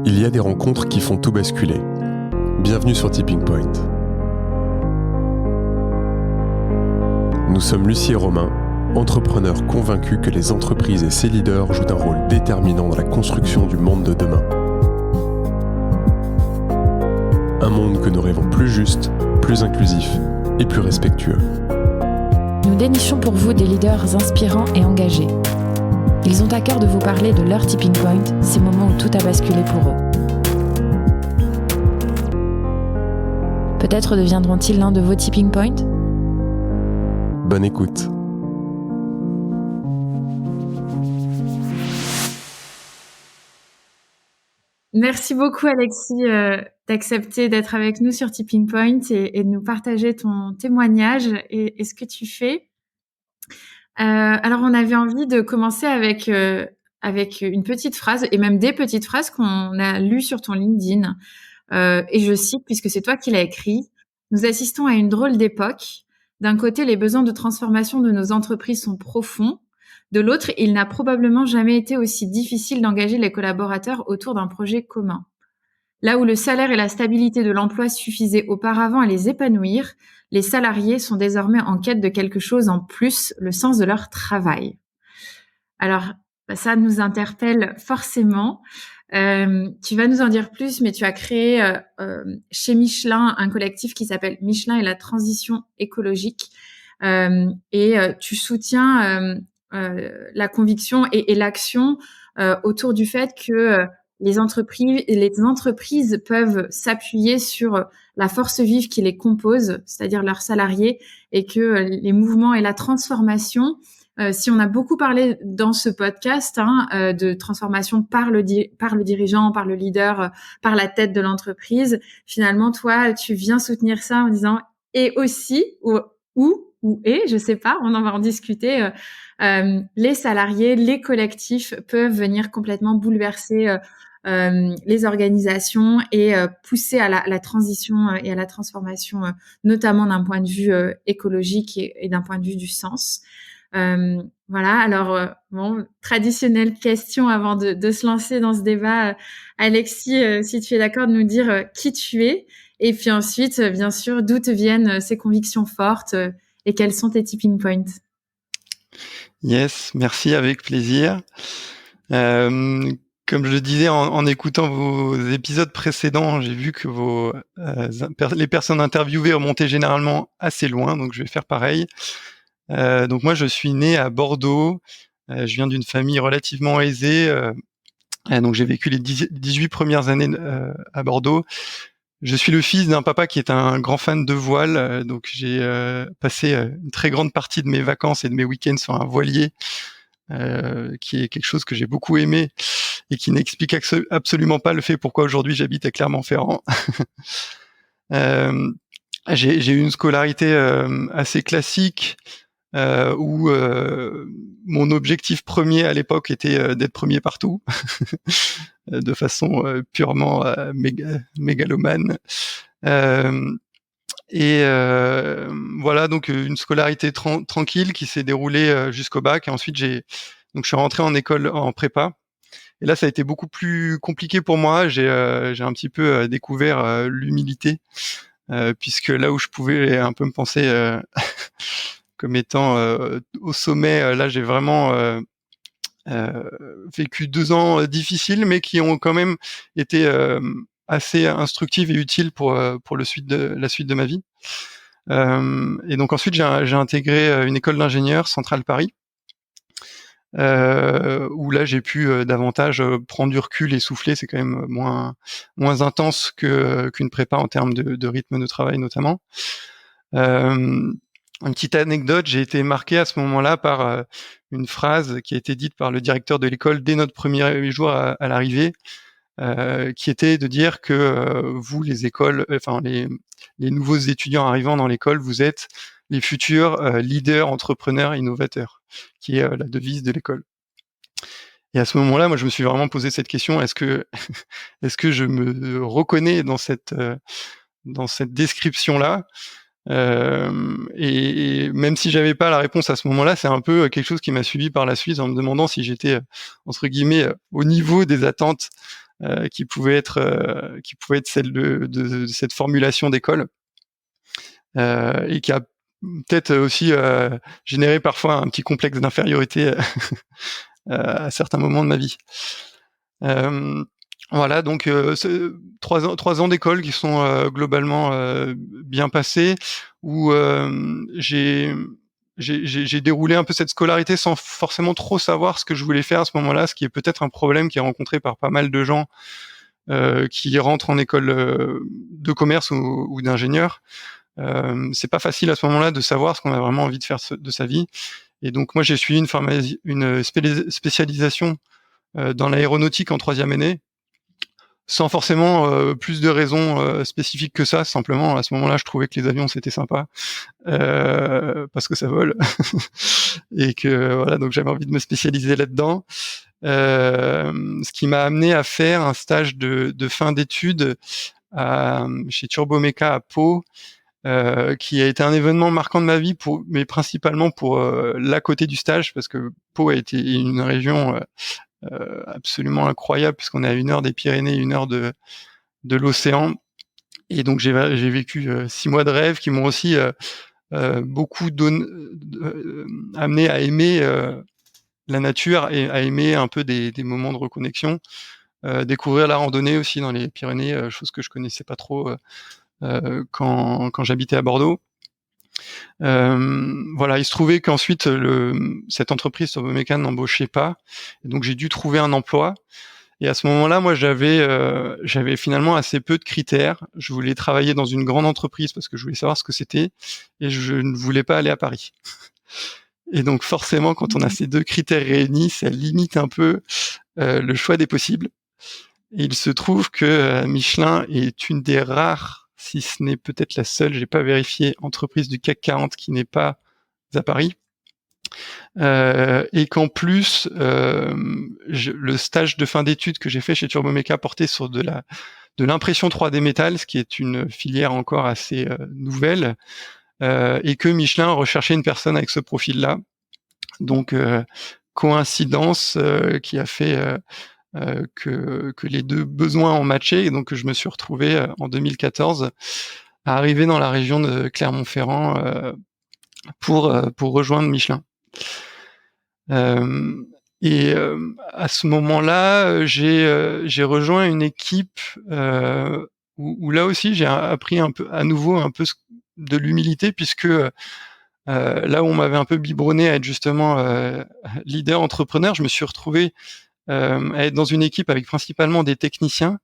Il y a des rencontres qui font tout basculer. Bienvenue sur Tipping Point. Nous sommes Lucie et Romain, entrepreneurs convaincus que les entreprises et ses leaders jouent un rôle déterminant dans la construction du monde de demain. Un monde que nous rêvons plus juste, plus inclusif et plus respectueux. Nous dénichons pour vous des leaders inspirants et engagés. Ils ont à cœur de vous parler de leur tipping point, ces moments où tout a basculé pour eux. Peut-être deviendront-ils l'un de vos tipping points ? Bonne écoute. Merci beaucoup Alexis d'accepter d'être avec nous sur Tipping Point et de nous partager ton témoignage et ce que tu fais. Alors on avait envie de commencer avec une petite phrase et même des petites phrases qu'on a lues sur ton LinkedIn. Et je cite, puisque c'est toi qui l'as écrit, « Nous assistons à une drôle d'époque. D'un côté, les besoins de transformation de nos entreprises sont profonds. De l'autre, il n'a probablement jamais été aussi difficile d'engager les collaborateurs autour d'un projet commun. Là où le salaire et la stabilité de l'emploi suffisaient auparavant à les épanouir, les salariés sont désormais en quête de quelque chose en plus, le sens de leur travail. » Alors, ça nous interpelle forcément. Tu vas nous en dire plus, mais tu as créé chez Michelin un collectif qui s'appelle Michelin et la transition écologique. Et tu soutiens la conviction et l'action autour du fait que les entreprises peuvent s'appuyer sur la force vive qui les compose, c'est-à-dire leurs salariés, et que les mouvements et la transformation, si on a beaucoup parlé dans ce podcast de transformation par le dirigeant, par le leader, par la tête de l'entreprise, finalement, toi, tu viens soutenir ça en disant « et aussi » je sais pas, on en va en discuter, les salariés, les collectifs peuvent venir complètement bouleverser les organisations et pousser à la transition et à la transformation, notamment d'un point de vue écologique et d'un point de vue du sens. Voilà, alors traditionnelle question avant de se lancer dans ce débat. Alexis, si tu es d'accord de nous dire qui tu es, et puis ensuite, bien sûr, d'où te viennent ces convictions fortes et quels sont tes tipping points. Yes, merci, avec plaisir. Comme je le disais en écoutant vos épisodes précédents, j'ai vu que les personnes interviewées remontaient généralement assez loin, donc je vais faire pareil. Donc moi, je suis né à Bordeaux. Je viens d'une famille relativement aisée. Donc j'ai vécu les 18 premières années à Bordeaux. Je suis le fils d'un papa qui est un grand fan de voile. Donc j'ai passé une très grande partie de mes vacances et de mes week-ends sur un voilier, qui est quelque chose que j'ai beaucoup aimé et qui n'explique absolument pas le fait pourquoi aujourd'hui j'habite à Clermont-Ferrand. J'ai eu une scolarité assez classique, où mon objectif premier à l'époque était d'être premier partout, de façon purement mégalomane. Voilà, donc une scolarité tranquille qui s'est déroulée jusqu'au bac. Et ensuite, je suis rentré en école en prépa. Et là, ça a été beaucoup plus compliqué pour moi. J'ai un petit peu découvert l'humilité, puisque là où je pouvais un peu me penser comme étant au sommet, là j'ai vraiment vécu 2 ans difficiles, mais qui ont quand même été assez instructives et utiles pour la suite de ma vie. Et donc ensuite j'ai intégré une école d'ingénieur, Centrale Paris, où là j'ai pu davantage prendre du recul et souffler. C'est quand même moins intense qu'une prépa en termes de rythme de travail notamment. Une petite anecdote, j'ai été marqué à ce moment-là par une phrase qui a été dite par le directeur de l'école dès notre premier jour à l'arrivée, qui était de dire que vous, les écoles, les nouveaux étudiants arrivant dans l'école, vous êtes les futurs leaders, entrepreneurs, innovateurs, qui est la devise de l'école. Et à ce moment-là, moi, je me suis vraiment posé cette question, est-ce que je me reconnais dans cette description-là? Et même si j'avais pas la réponse à ce moment-là, c'est un peu quelque chose qui m'a suivi par la suite en me demandant si j'étais entre guillemets au niveau des attentes qui pouvait être celle de cette formulation d'école, et qui a peut-être aussi généré parfois un petit complexe d'infériorité à certains moments de ma vie. Voilà, donc 3 ans d'école qui sont globalement bien passés, où j'ai déroulé un peu cette scolarité sans forcément trop savoir ce que je voulais faire à ce moment-là, ce qui est peut-être un problème qui est rencontré par pas mal de gens qui rentrent en école de commerce ou d'ingénieur. C'est pas facile à ce moment-là de savoir ce qu'on a vraiment envie de faire de sa vie. Et donc moi j'ai suivi une spécialisation dans l'aéronautique en 3e année, sans forcément plus de raisons spécifiques que ça. Simplement, à ce moment-là, je trouvais que les avions c'était sympa parce que ça vole et que voilà, donc j'avais envie de me spécialiser là-dedans. Ce qui m'a amené à faire un stage de fin d'études chez Turbomeca à Pau, qui a été un événement marquant de ma vie, mais principalement pour l'à côté du stage, parce que Pau a été une région absolument incroyable, puisqu'on est à 1 heure des Pyrénées, 1 heure de l'océan. Et donc j'ai vécu 6 mois de rêve qui m'ont aussi beaucoup amené à aimer la nature et à aimer un peu des moments de reconnexion, découvrir la randonnée aussi dans les Pyrénées, chose que je connaissais pas trop quand j'habitais à Bordeaux. Voilà, il se trouvait qu'ensuite cette entreprise Turbomeca n'embauchait pas, et donc j'ai dû trouver un emploi. Et à ce moment-là, moi, j'avais finalement assez peu de critères. Je voulais travailler dans une grande entreprise parce que je voulais savoir ce que c'était, et je ne voulais pas aller à Paris. Et donc forcément, quand on a ces 2 critères réunis, ça limite un peu le choix des possibles. Et il se trouve que Michelin est une des rares, si ce n'est peut-être la seule, j'ai pas vérifié, entreprise du CAC 40 qui n'est pas à Paris. Et qu'en plus, le stage de fin d'études que j'ai fait chez Turbomeca portait sur de l'impression 3D métal, ce qui est une filière encore assez nouvelle, et que Michelin recherchait une personne avec ce profil-là. Donc coïncidence qui a fait que les 2 besoins ont matché, et donc je me suis retrouvé en 2014 à arriver dans la région de Clermont-Ferrand pour rejoindre Michelin. Et à ce moment-là, j'ai rejoint une équipe où là aussi j'ai appris un peu à nouveau un peu de l'humilité, puisque là où on m'avait un peu biberonné à être justement leader entrepreneur, je me suis retrouvé à être dans une équipe avec principalement des techniciens,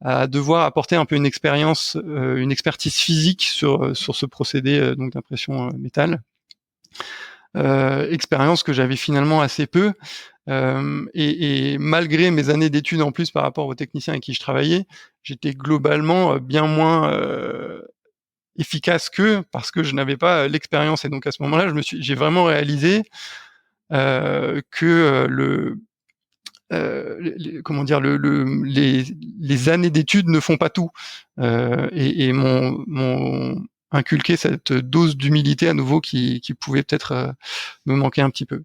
à devoir apporter un peu une expérience, une expertise physique sur ce procédé donc d'impression métal. Expérience que j'avais finalement assez peu, et malgré mes années d'études en plus par rapport aux techniciens avec qui je travaillais, j'étais globalement bien moins efficace qu'eux, parce que je n'avais pas l'expérience. Et donc à ce moment-là, j'ai vraiment réalisé que les années d'études ne font pas tout, et m'ont inculqué cette dose d'humilité à nouveau qui pouvait peut-être me manquer un petit peu.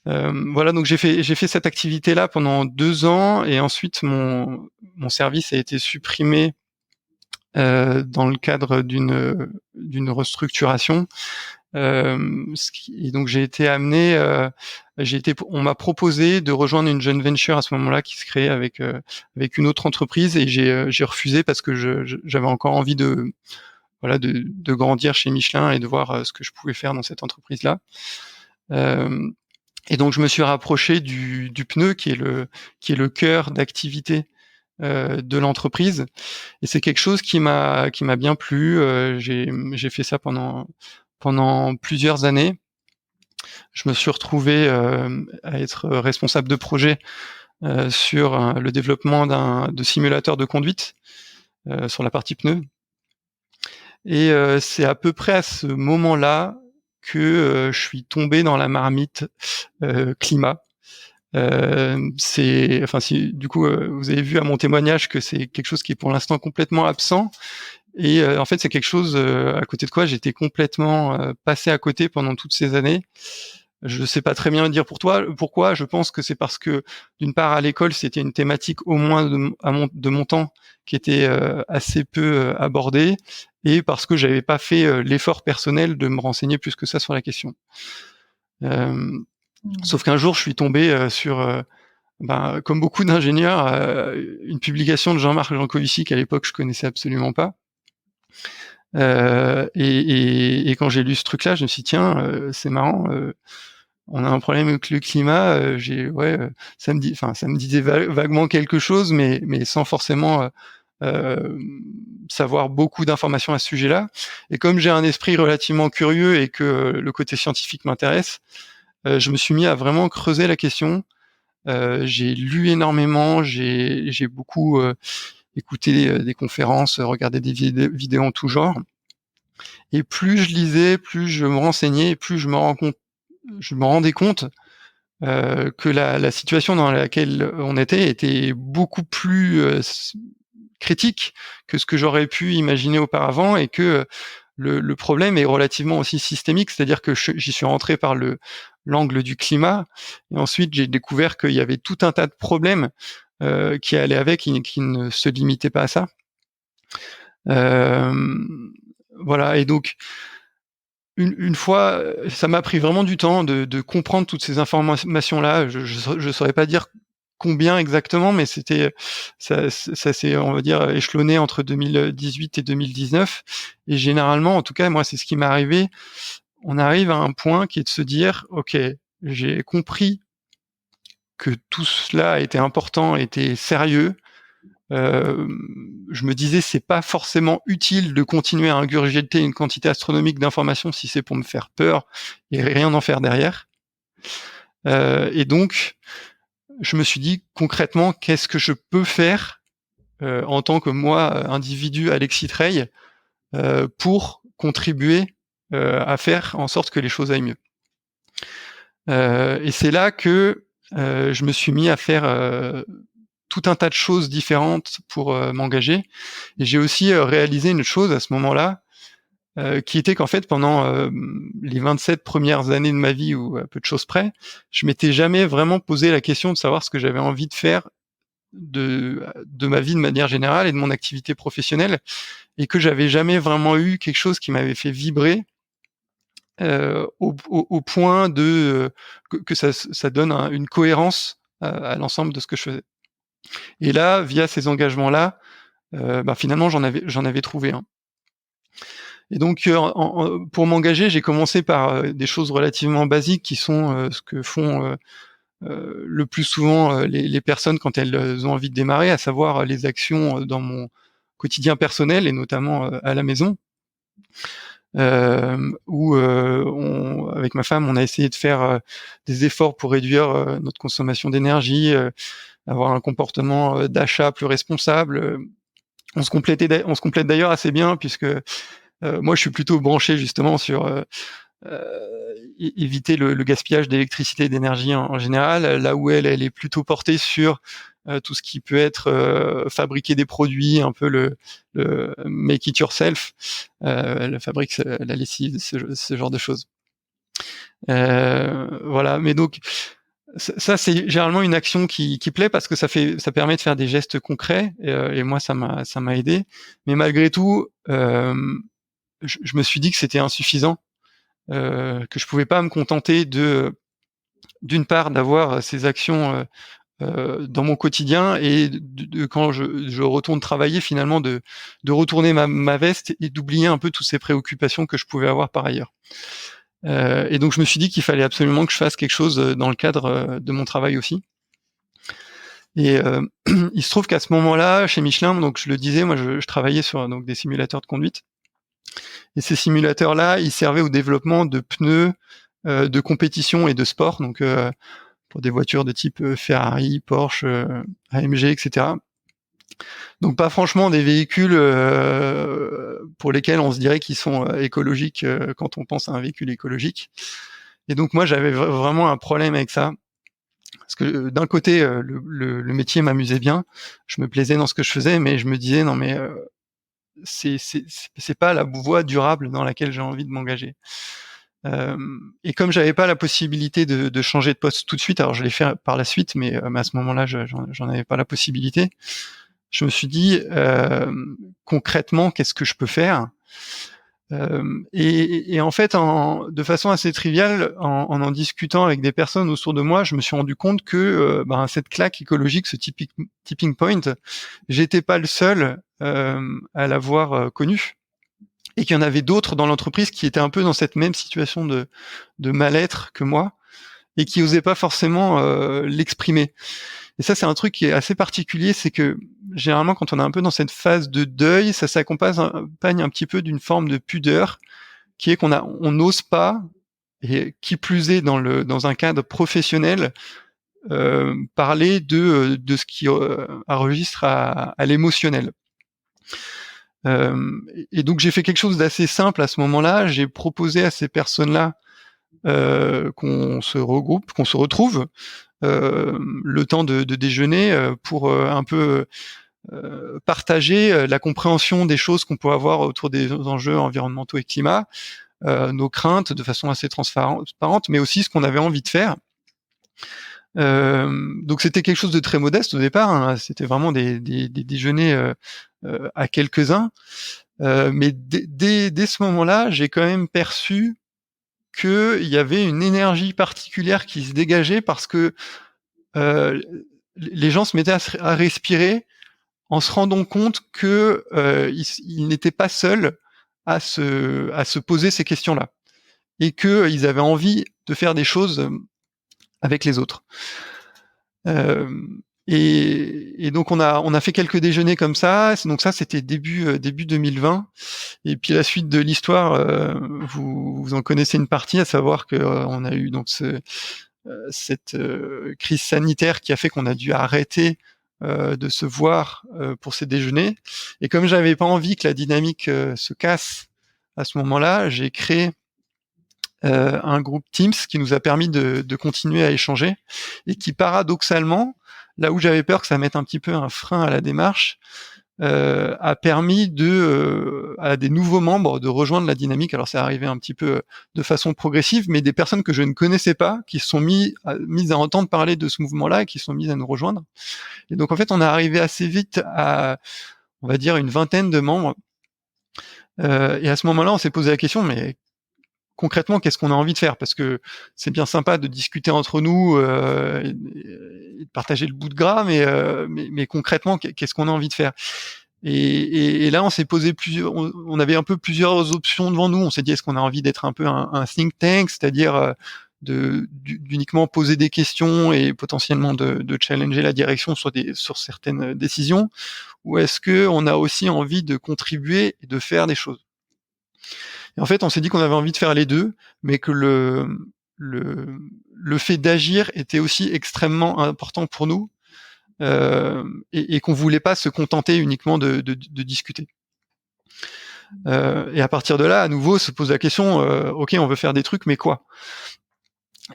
Voilà, donc j'ai fait cette activité-là pendant 2 ans, et ensuite mon service a été supprimé dans le cadre d'une restructuration. Et donc j'ai été amené, on m'a proposé de rejoindre une joint venture à ce moment-là qui se créait avec une autre entreprise, et j'ai refusé parce que j'avais encore envie de grandir chez Michelin et de voir ce que je pouvais faire dans cette entreprise-là. Et donc je me suis rapproché du pneu qui est le cœur d'activité de l'entreprise, et c'est quelque chose qui m'a bien plu. J'ai fait ça pendant plusieurs années. Je me suis retrouvé à être responsable de projet sur le développement de simulateurs de conduite sur la partie pneus. Et c'est à peu près à ce moment-là que je suis tombé dans la marmite climat. Du coup, vous avez vu à mon témoignage que c'est quelque chose qui est pour l'instant complètement absent. Et en fait, c'est quelque chose à côté de quoi j'étais complètement passé à côté pendant toutes ces années. Je sais pas très bien dire pourquoi. Je pense que c'est parce que d'une part à l'école c'était une thématique au moins de mon temps qui était assez peu abordée, et parce que j'avais pas fait l'effort personnel de me renseigner plus que ça sur la question. Sauf qu'un jour je suis tombé sur comme beaucoup d'ingénieurs, une publication de Jean-Marc Jancovici qu'à l'époque je connaissais absolument pas. Et quand j'ai lu ce truc-là, je me suis dit tiens, c'est marrant. On a un problème avec le climat. Ça me disait vaguement quelque chose, mais sans forcément savoir beaucoup d'informations à ce sujet-là. Et comme j'ai un esprit relativement curieux et que le côté scientifique m'intéresse, je me suis mis à vraiment creuser la question. J'ai lu énormément, j'ai beaucoup écouté des conférences, regardé des vidéos en tout genre. Et plus je lisais, plus je me renseignais, plus je me rendais compte que la situation dans laquelle on était beaucoup plus critique que ce que j'aurais pu imaginer auparavant, et que le problème est relativement aussi systémique, c'est-à-dire que j'y suis rentré par l'angle du climat, et ensuite j'ai découvert qu'il y avait tout un tas de problèmes qui allaient avec, qui ne se limitaient pas à ça. Voilà, et donc une fois, ça m'a pris vraiment du temps de comprendre toutes ces informations-là. Je saurais pas dire combien exactement, mais ça s'est, on va dire, échelonné entre 2018 et 2019. Et généralement, en tout cas, moi, c'est ce qui m'est arrivé. On arrive à un point qui est de se dire, ok, j'ai compris que tout cela était important, était sérieux. Je me disais, c'est pas forcément utile de continuer à ingurgiter une quantité astronomique d'informations si c'est pour me faire peur et rien en faire derrière. Et donc, je me suis dit concrètement, qu'est-ce que je peux faire en tant que moi, individu Alexis Treille, pour contribuer à faire en sorte que les choses aillent mieux. Et c'est là que je me suis mis à faire tout un tas de choses différentes pour m'engager. Et j'ai aussi réalisé une chose à ce moment-là, qui était qu'en fait, pendant les 27 premières années de ma vie, ou à peu de choses près, je m'étais jamais vraiment posé la question de savoir ce que j'avais envie de faire de ma vie de manière générale et de mon activité professionnelle, et que j'avais jamais vraiment eu quelque chose qui m'avait fait vibrer au point de que ça donne une cohérence à l'ensemble de ce que je faisais. Et là, via ces engagements-là, finalement, j'en avais trouvé un. Et donc, pour m'engager, j'ai commencé par des choses relativement basiques qui sont ce que font le plus souvent les personnes quand elles ont envie de démarrer, à savoir les actions dans mon quotidien personnel et notamment à la maison, où avec ma femme, on a essayé de faire des efforts pour réduire notre consommation d'énergie, avoir un comportement d'achat plus responsable. On se complète d'ailleurs assez bien, puisque moi je suis plutôt branché justement sur éviter le gaspillage d'électricité et d'énergie en général, là où elle est plutôt portée sur tout ce qui peut être fabriquer des produits, un peu le make it yourself, elle fabrique la lessive, ce genre de choses. Voilà, mais donc ça c'est généralement une action qui plaît, parce que ça permet de faire des gestes concrets, et moi ça m'a aidé. Mais malgré tout, je me suis dit que c'était insuffisant, que je pouvais pas me contenter d'une part d'avoir ces actions dans mon quotidien, et quand je retourne travailler, finalement de retourner ma veste et d'oublier un peu toutes ces préoccupations que je pouvais avoir par ailleurs. Et donc je me suis dit qu'il fallait absolument que je fasse quelque chose dans le cadre de mon travail aussi. Et il se trouve qu'à ce moment-là, chez Michelin, donc je le disais, moi je travaillais sur donc des simulateurs de conduite. Et ces simulateurs-là, ils servaient au développement de pneus de compétition et de sport, donc pour des voitures de type Ferrari, Porsche, AMG, etc. Donc pas franchement des véhicules pour lesquels on se dirait qu'ils sont écologiques quand on pense à un véhicule écologique. Et donc moi j'avais vraiment un problème avec ça, parce que d'un côté le métier m'amusait bien, je me plaisais dans ce que je faisais, mais je me disais non mais c'est pas la voie durable dans laquelle j'ai envie de m'engager. Et comme j'avais pas la possibilité de changer de poste tout de suite, alors je l'ai fait par la suite, mais à ce moment-là, j'en avais pas la possibilité. Je me suis dit concrètement, qu'est-ce que je peux faire? Et en fait, de façon assez triviale, en discutant avec des personnes autour de moi, je me suis rendu compte que cette claque écologique, ce tipping point, j'étais pas le seul à l'avoir connu, et qu'il y en avait d'autres dans l'entreprise qui étaient un peu dans cette même situation de mal-être que moi, et qui osaient pas forcément l'exprimer. Et ça, c'est un truc qui est assez particulier, c'est que généralement, quand on est un peu dans cette phase de deuil, ça s'accompagne un petit peu d'une forme de pudeur, qui est on n'ose pas, et qui plus est dans un cadre professionnel, parler de ce qui enregistre à l'émotionnel. Et donc j'ai fait quelque chose d'assez simple à ce moment-là. J'ai proposé à ces personnes-là qu'on se regroupe, qu'on se retrouve le temps de déjeuner pour un peu partager la compréhension des choses qu'on peut avoir autour des enjeux environnementaux et climat, nos craintes de façon assez transparente, mais aussi ce qu'on avait envie de faire. Donc c'était quelque chose de très modeste au départ, hein. C'était vraiment des déjeuners à quelques-uns, mais dès ce moment-là, j'ai quand même perçu qu'il y avait une énergie particulière qui se dégageait, parce que les gens se mettaient à respirer en se rendant compte que ils n'étaient pas seuls à se poser ces questions-là, et qu'ils avaient envie de faire des choses avec les autres. Et donc on a fait quelques déjeuners comme ça. Donc ça, c'était début 2020. Et puis la suite de l'histoire, vous en connaissez une partie, à savoir que on a eu donc cette crise sanitaire qui a fait qu'on a dû arrêter de se voir pour ces déjeuners. Et comme j'avais pas envie que la dynamique se casse à ce moment-là, j'ai créé un groupe Teams qui nous a permis de continuer à échanger, et qui paradoxalement, là où j'avais peur que ça mette un petit peu un frein à la démarche, a permis à des nouveaux membres de rejoindre la dynamique. Alors c'est arrivé un petit peu de façon progressive, mais des personnes que je ne connaissais pas, qui se sont mises à entendre parler de ce mouvement-là, et qui sont mises à nous rejoindre. Et donc en fait, on est arrivé assez vite à, on va dire, une vingtaine de membres. Et à ce moment-là, on s'est posé la question, mais concrètement, qu'est-ce qu'on a envie de faire? Parce que c'est bien sympa de discuter entre nous et de partager le bout de gras, mais concrètement, qu'est-ce qu'on a envie de faire? Et là, on s'est posé on avait un peu plusieurs options devant nous. On s'est dit, est-ce qu'on a envie d'être un peu un think tank, c'est-à-dire d'uniquement poser des questions et potentiellement de challenger la direction sur certaines décisions, ou est-ce que on a aussi envie de contribuer et de faire des choses? Et en fait, on s'est dit qu'on avait envie de faire les deux, mais que le fait d'agir était aussi extrêmement important pour nous, et qu'on voulait pas se contenter uniquement de discuter. Et à partir de là, à nouveau, se pose la question, ok, on veut faire des trucs, mais quoi?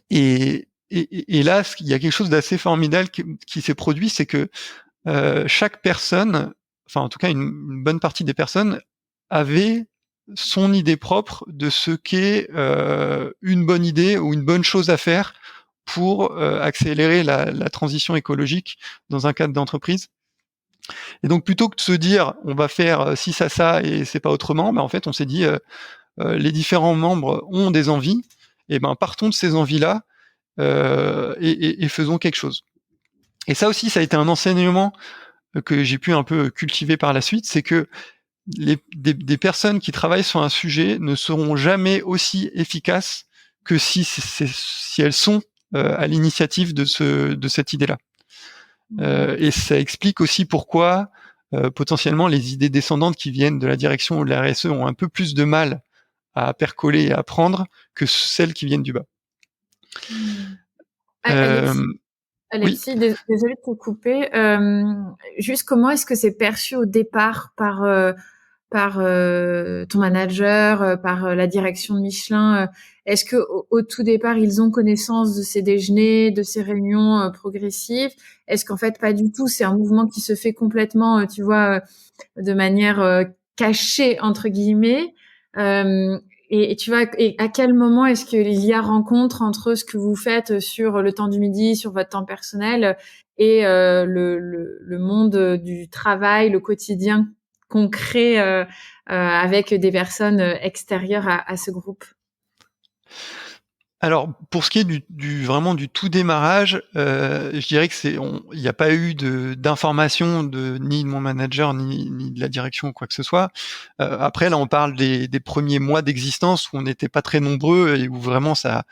Et là, il y a quelque chose d'assez formidable qui s'est produit, c'est que chaque personne, enfin en tout cas une bonne partie des personnes, avait son idée propre de ce qu'est une bonne idée ou une bonne chose à faire pour accélérer la transition écologique dans un cadre d'entreprise. Et donc plutôt que de se dire on va faire ci, ça et c'est pas autrement, en fait on s'est dit les différents membres ont des envies, et partons de ces envies-là et faisons quelque chose. Et ça aussi, ça a été un enseignement que j'ai pu un peu cultiver par la suite, c'est que des personnes qui travaillent sur un sujet ne seront jamais aussi efficaces que si elles sont à l'initiative de cette idée-là. Et ça explique aussi pourquoi potentiellement les idées descendantes qui viennent de la direction ou de la RSE ont un peu plus de mal à percoler et à prendre que celles qui viennent du bas. Alexis, oui. Désolée de te couper. Juste comment est-ce que c'est perçu au départ par ton manager, par la direction de Michelin? Est-ce que au tout départ, ils ont connaissance de ces déjeuners, de ces réunions progressives? Est-ce qu'en fait, pas du tout, c'est un mouvement qui se fait complètement, tu vois, de manière cachée, entre guillemets? Et tu vois, et à quel moment est-ce qu'il y a rencontre entre ce que vous faites sur le temps du midi, sur votre temps personnel, et le monde du travail, le quotidien concret avec des personnes extérieures à ce groupe? Alors, pour ce qui est vraiment du tout démarrage, je dirais que il n'y a pas eu d'information ni de mon manager ni de la direction ou quoi que ce soit. Après, là, on parle des premiers mois d'existence où on n'était pas très nombreux et où vraiment ça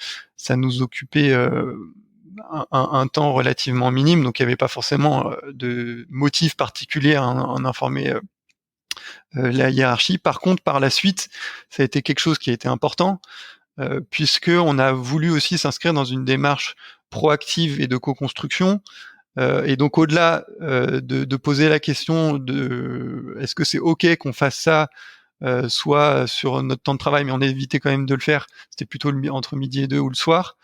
nous occupait un temps relativement minime, donc il n'y avait pas forcément de motif particulier à en informer la hiérarchie. Par contre, par la suite, ça a été quelque chose qui a été important. Puisque on a voulu aussi s'inscrire dans une démarche proactive et de co-construction. Et donc au-delà de poser la question de est-ce que c'est OK qu'on fasse ça, soit sur notre temps de travail, mais on évitait quand même de le faire. C'était plutôt entre midi et 2 ou le soir.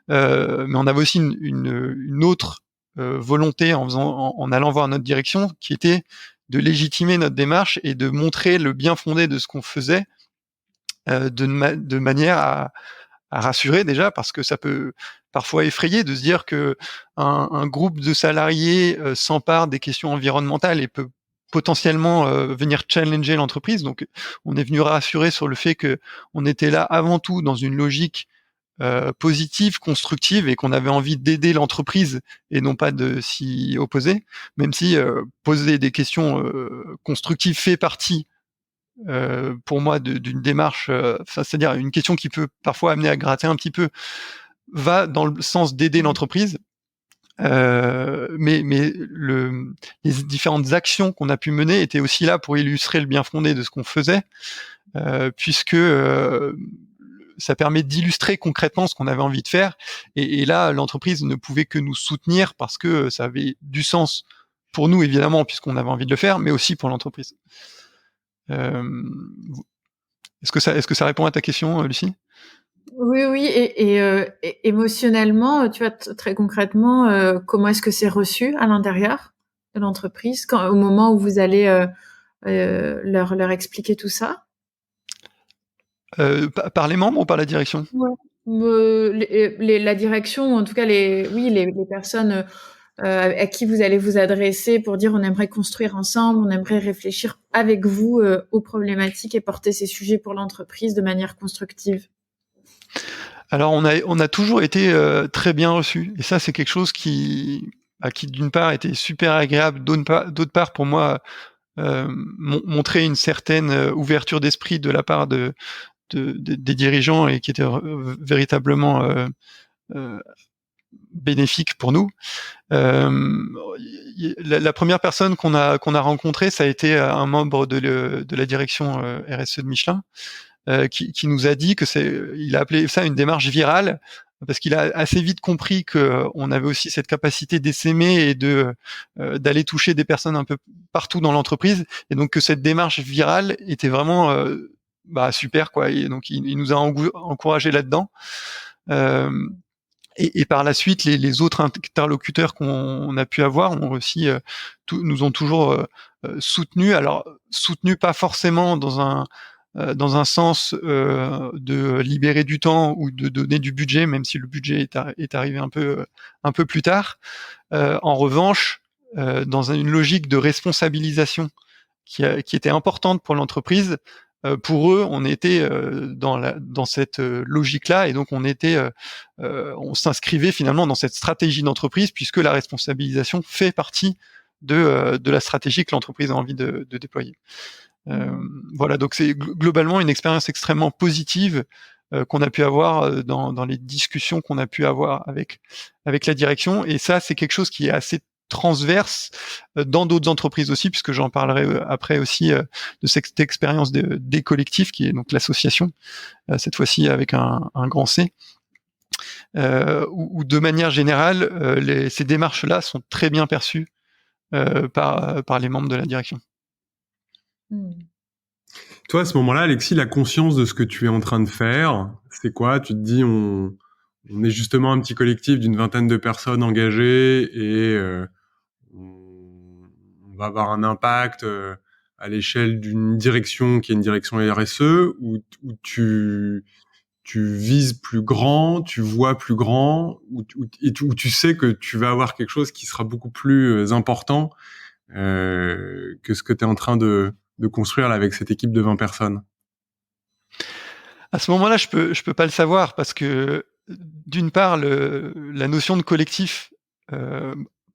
Mais on avait aussi une autre volonté en allant voir notre direction, qui était de légitimer notre démarche et de montrer le bien fondé de ce qu'on faisait, de manière à rassurer déjà, parce que ça peut parfois effrayer de se dire que un groupe de salariés s'empare des questions environnementales et peut potentiellement venir challenger l'entreprise. Donc, on est venu rassurer sur le fait que on était là avant tout dans une logique positive, constructive, et qu'on avait envie d'aider l'entreprise et non pas de s'y opposer, même si poser des questions constructives fait partie pour moi d'une démarche, c'est-à-dire une question qui peut parfois amener à gratter un petit peu, va dans le sens d'aider l'entreprise. Mais les différentes actions qu'on a pu mener étaient aussi là pour illustrer le bien fondé de ce qu'on faisait, puisque ça permet d'illustrer concrètement ce qu'on avait envie de faire. Et là, l'entreprise ne pouvait que nous soutenir parce que ça avait du sens pour nous, évidemment, puisqu'on avait envie de le faire, mais aussi pour l'entreprise. Est-ce que ça répond à ta question, Lucie? Oui, oui, et émotionnellement, tu vois, très concrètement, comment est-ce que c'est reçu à l'intérieur de l'entreprise au moment où vous allez leur expliquer tout ça? Par les membres ou par la direction? Ouais. La direction, ou en tout cas les personnes à qui vous allez vous adresser pour dire on aimerait construire ensemble, on aimerait réfléchir avec vous aux problématiques et porter ces sujets pour l'entreprise de manière constructive. Alors on a toujours été très bien reçus, et ça c'est quelque chose qui d'une part était super agréable, d'autre part pour moi montrer une certaine ouverture d'esprit de la part des dirigeants, et qui était véritablement bénéfique pour nous. La première personne qu'on a rencontrée, ça a été un membre de la direction RSE de Michelin, qui nous a dit il a appelé ça une démarche virale, parce qu'il a assez vite compris que on avait aussi cette capacité d'essaimer et d'aller toucher des personnes un peu partout dans l'entreprise, et donc que cette démarche virale était vraiment super, quoi. Et donc il nous a encouragé là-dedans. Et par la suite, les autres interlocuteurs qu'on a pu avoir ont aussi nous ont toujours soutenus. Alors soutenus pas forcément dans un sens de libérer du temps ou de donner du budget, même si le budget est arrivé un peu plus tard. En revanche, dans une logique de responsabilisation qui était importante pour l'entreprise. Pour eux, on était dans cette logique-là, et donc on s'inscrivait finalement dans cette stratégie d'entreprise, puisque la responsabilisation fait partie de la stratégie que l'entreprise a envie de déployer. Voilà, donc c'est globalement une expérience extrêmement positive qu'on a pu avoir dans les discussions qu'on a pu avoir avec la direction, et ça c'est quelque chose qui est assez transverse dans d'autres entreprises aussi, puisque j'en parlerai après aussi de cette expérience des collectifs, qui est donc l'association, cette fois-ci avec un grand C, où de manière générale ces démarches-là sont très bien perçues par les membres de la direction. Toi, à ce moment-là, Alexis, la conscience de ce que tu es en train de faire, c'est quoi? Tu te dis, on est justement un petit collectif d'une 20aine de personnes engagées, et on va avoir un impact à l'échelle d'une direction qui est une direction RSE, où tu vises plus grand, tu vois plus grand, où tu sais que tu vas avoir quelque chose qui sera beaucoup plus important que ce que tu es en train de construire là, avec cette équipe de 20 personnes? À ce moment-là, je peux pas le savoir parce que d'une part, la notion de collectif,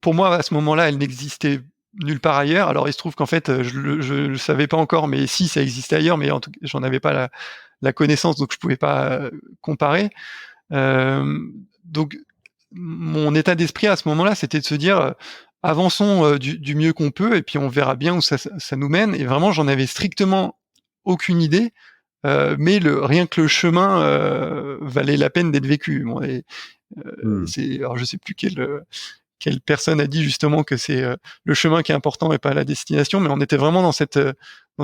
pour moi, à ce moment-là, elle n'existait nulle part ailleurs. Alors, il se trouve qu'en fait, je le savais pas encore, mais si, ça existait ailleurs, mais en tout cas, j'en avais pas la connaissance, donc je pouvais pas comparer. Donc, mon état d'esprit à ce moment-là, c'était de se dire, avançons du mieux qu'on peut, et puis on verra bien où ça nous mène. Et vraiment, j'en avais strictement aucune idée. Mais rien que le chemin valait la peine d'être vécu. Bon, et, alors je sais plus quelle personne a dit justement que c'est le chemin qui est important et pas la destination, mais on était vraiment dans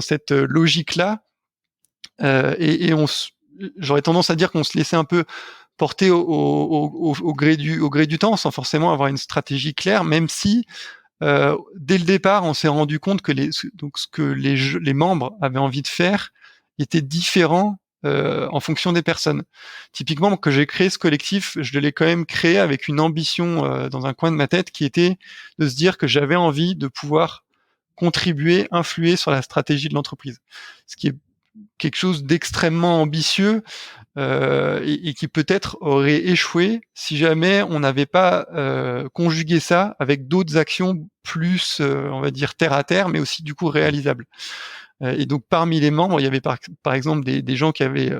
cette logique-là. Et j'aurais tendance à dire qu'on se laissait un peu porter au gré du temps, sans forcément avoir une stratégie claire, même si dès le départ, on s'est rendu compte que ce que les membres avaient envie de faire était différent en fonction des personnes. Typiquement, que j'ai créé ce collectif, je l'ai quand même créé avec une ambition dans un coin de ma tête qui était de se dire que j'avais envie de pouvoir contribuer, influer sur la stratégie de l'entreprise. Ce qui est quelque chose d'extrêmement ambitieux et qui peut-être aurait échoué si jamais on n'avait pas conjugué ça avec d'autres actions plus, on va dire, terre à terre, mais aussi du coup réalisables. Et donc parmi les membres, il y avait par exemple des gens qui avaient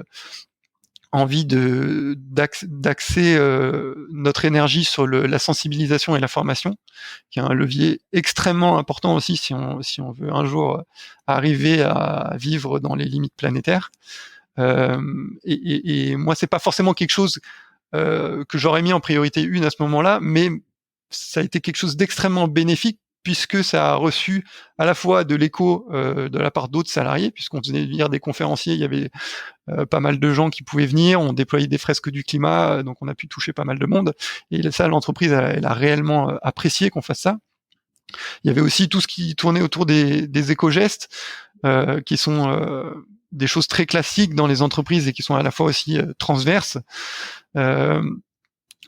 envie d'axer notre énergie sur la sensibilisation et la formation, qui est un levier extrêmement important aussi si on veut un jour arriver à vivre dans les limites planétaires. Et moi, c'est pas forcément quelque chose que j'aurais mis en priorité une à ce moment-là, mais ça a été quelque chose d'extrêmement bénéfique puisque ça a reçu à la fois de l'écho de la part d'autres salariés, puisqu'on faisait venir des conférenciers, il y avait pas mal de gens qui pouvaient venir, on déployait des fresques du climat, donc on a pu toucher pas mal de monde. Et ça, l'entreprise, elle a réellement apprécié qu'on fasse ça. Il y avait aussi tout ce qui tournait autour des éco-gestes, qui sont des choses très classiques dans les entreprises et qui sont à la fois aussi transverses.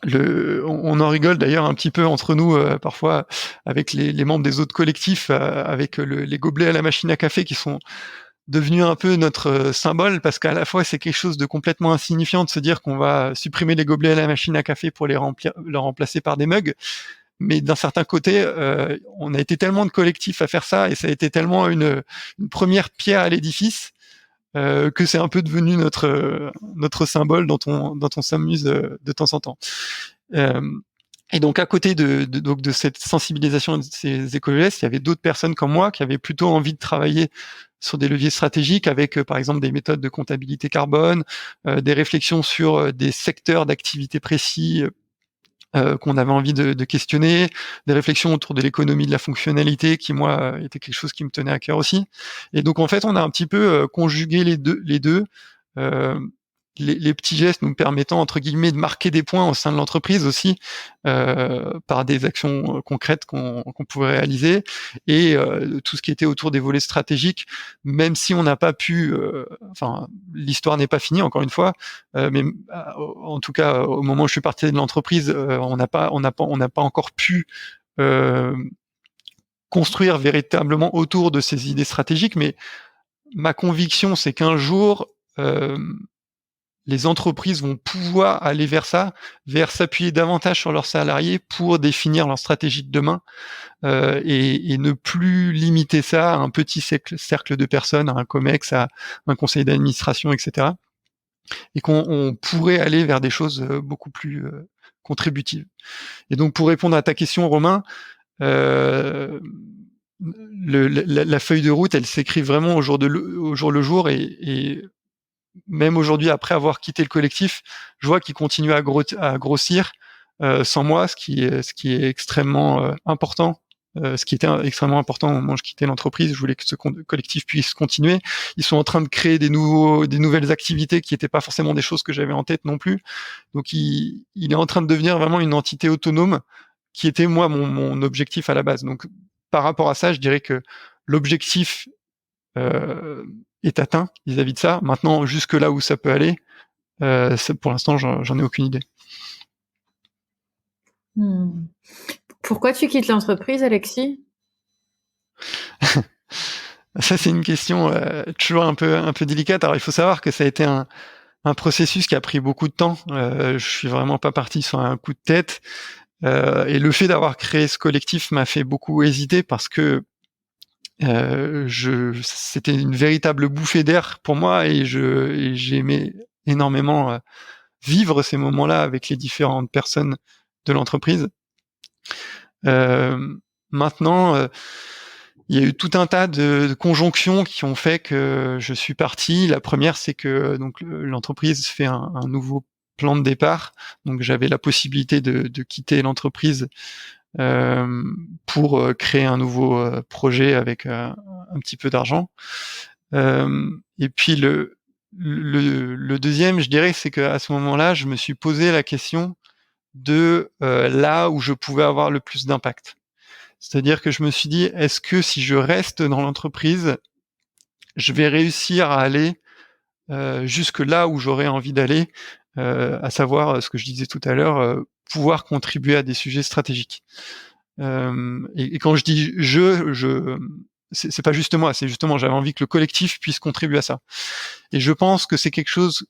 On en rigole d'ailleurs un petit peu entre nous parfois avec les membres des autres collectifs, avec les gobelets à la machine à café qui sont devenus un peu notre symbole, parce qu'à la fois c'est quelque chose de complètement insignifiant de se dire qu'on va supprimer les gobelets à la machine à café pour les remplacer par des mugs, mais d'un certain côté on a été tellement de collectifs à faire ça et ça a été tellement une première pierre à l'édifice que c'est un peu devenu notre symbole dont on s'amuse de temps en temps. Et donc à côté de cette sensibilisation et de ces éco-gestes, il y avait d'autres personnes comme moi qui avaient plutôt envie de travailler sur des leviers stratégiques avec par exemple des méthodes de comptabilité carbone, des réflexions sur des secteurs d'activité précis qu'on avait envie de questionner, des réflexions autour de l'économie de la fonctionnalité qui moi était quelque chose qui me tenait à cœur aussi. Et donc en fait on a un petit peu conjugué les deux les petits gestes nous permettant entre guillemets de marquer des points au sein de l'entreprise aussi par des actions concrètes qu'on pouvait réaliser, et tout ce qui était autour des volets stratégiques, même si on n'a pas pu enfin l'histoire n'est pas finie encore une fois, mais en tout cas au moment où je suis parti de l'entreprise on n'a pas encore pu construire véritablement autour de ces idées stratégiques, mais ma conviction c'est qu'un jour les entreprises vont pouvoir aller vers ça, vers s'appuyer davantage sur leurs salariés pour définir leur stratégie de demain et ne plus limiter ça à un petit cercle de personnes, à un COMEX, à un conseil d'administration, etc. Et qu'on pourrait aller vers des choses beaucoup plus contributives. Et donc pour répondre à ta question, Romain, la feuille de route, elle s'écrit vraiment au jour le jour, et même aujourd'hui, après avoir quitté le collectif, je vois qu'il continue à grossir sans moi, ce qui est extrêmement important. Ce qui était extrêmement important au moment où je quittais l'entreprise. Je voulais que ce collectif puisse continuer. Ils sont en train de créer des nouvelles activités qui n'étaient pas forcément des choses que j'avais en tête non plus. Donc il est en train de devenir vraiment une entité autonome, qui était moi mon objectif à la base. Donc par rapport à ça, je dirais que l'objectif est atteint vis-à-vis de ça. Maintenant, jusque là où ça peut aller, pour l'instant, j'en ai aucune idée. Pourquoi tu quittes l'entreprise, Alexis? Ça, c'est une question toujours un peu délicate. Alors, il faut savoir que ça a été un processus qui a pris beaucoup de temps. Je suis vraiment pas parti sur un coup de tête. Et le fait d'avoir créé ce collectif m'a fait beaucoup hésiter parce que c'était une véritable bouffée d'air pour moi et j'aimais énormément vivre ces moments-là avec les différentes personnes de l'entreprise. Maintenant, il y a eu tout un tas de conjonctions qui ont fait que je suis parti. La première, c'est que donc l'entreprise fait un nouveau plan de départ. Donc j'avais la possibilité de quitter l'entreprise pour créer un nouveau projet avec un petit peu d'argent. Et puis le deuxième, je dirais, c'est qu'à ce moment-là, je me suis posé la question de là où je pouvais avoir le plus d'impact. C'est-à-dire que je me suis dit, est-ce que si je reste dans l'entreprise, je vais réussir à aller jusque là où j'aurais envie d'aller, à savoir ce que je disais tout à l'heure, pouvoir contribuer à des sujets stratégiques. Et quand je dis c'est pas juste moi, c'est justement j'avais envie que le collectif puisse contribuer à ça. Et je pense que c'est quelque chose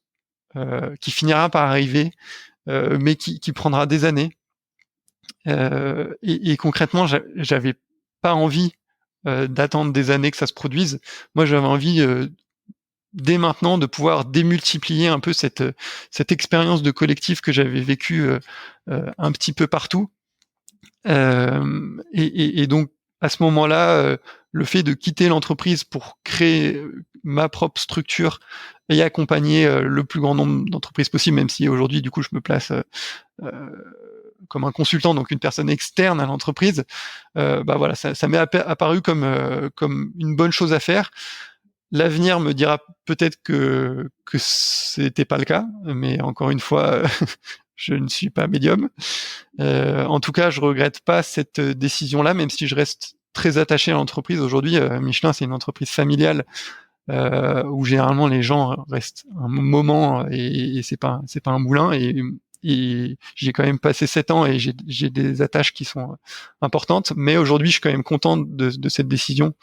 qui finira par arriver, mais qui prendra des années. Et concrètement, j'avais pas envie d'attendre des années que ça se produise. Moi, j'avais envie dès maintenant de pouvoir démultiplier un peu cette expérience de collectif que j'avais vécue un petit peu partout. Et donc à ce moment-là, le fait de quitter l'entreprise pour créer ma propre structure et accompagner le plus grand nombre d'entreprises possible, même si aujourd'hui du coup je me place comme un consultant, donc une personne externe à l'entreprise, bah voilà, ça m'est apparu comme une bonne chose à faire. L'avenir me dira peut-être que c'était pas le cas, mais encore une fois, je ne suis pas médium. En tout cas, je regrette pas cette décision-là, même si je reste très attaché à l'entreprise. Aujourd'hui, Michelin, c'est une entreprise familiale où généralement les gens restent un moment et c'est pas un moulin. Et j'ai quand même passé 7 ans et j'ai des attaches qui sont importantes. Mais aujourd'hui, je suis quand même content de cette décision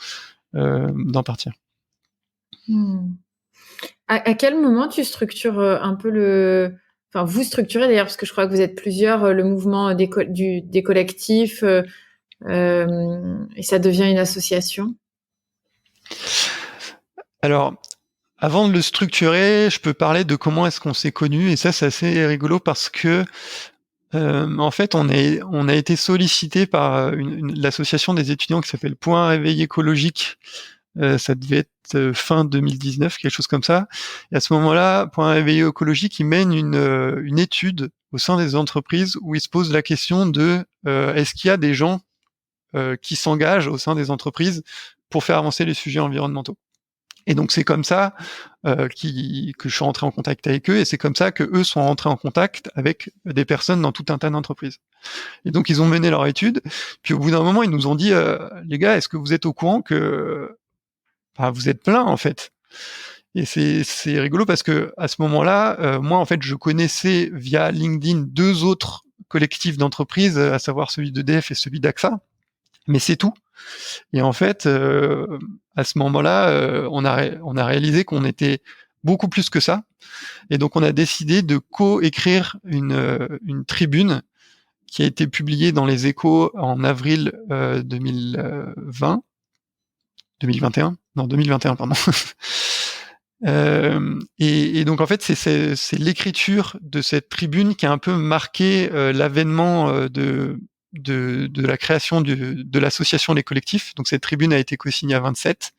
d'en partir. À quel moment tu structures un peu enfin, vous structurez d'ailleurs, parce que je crois que vous êtes plusieurs, le mouvement des collectifs, et ça devient une association? Alors, avant de le structurer, je peux parler de comment est-ce qu'on s'est connus, et ça c'est assez rigolo parce que en fait on a été sollicité par l'association des étudiants qui s'appelle Point Réveil écologique. Ça devait être fin 2019, quelque chose comme ça. Et à ce moment-là, Point Réveil écologique, il mène une étude au sein des entreprises où il se pose la question de est-ce qu'il y a des gens qui s'engagent au sein des entreprises pour faire avancer les sujets environnementaux. Et donc c'est comme ça que je suis rentré en contact avec eux, et c'est comme ça que eux sont rentrés en contact avec des personnes dans tout un tas d'entreprises. Et donc ils ont mené leur étude, puis au bout d'un moment ils nous ont dit les gars, est-ce que vous êtes au courant que vous êtes plein en fait? Et c'est rigolo parce que à ce moment-là, moi en fait je connaissais via LinkedIn 2 autres collectifs d'entreprises, à savoir celui d'EDF et celui d'AXA, mais c'est tout. Et en fait, à ce moment-là, on a réalisé qu'on était beaucoup plus que ça. Et donc, on a décidé de co-écrire une tribune qui a été publiée dans les Échos en avril 2021, pardon. Et donc, en fait, c'est l'écriture de cette tribune qui a un peu marqué l'avènement de la création de l'association Les Collectifs. Donc cette tribune a été co-signée à 27.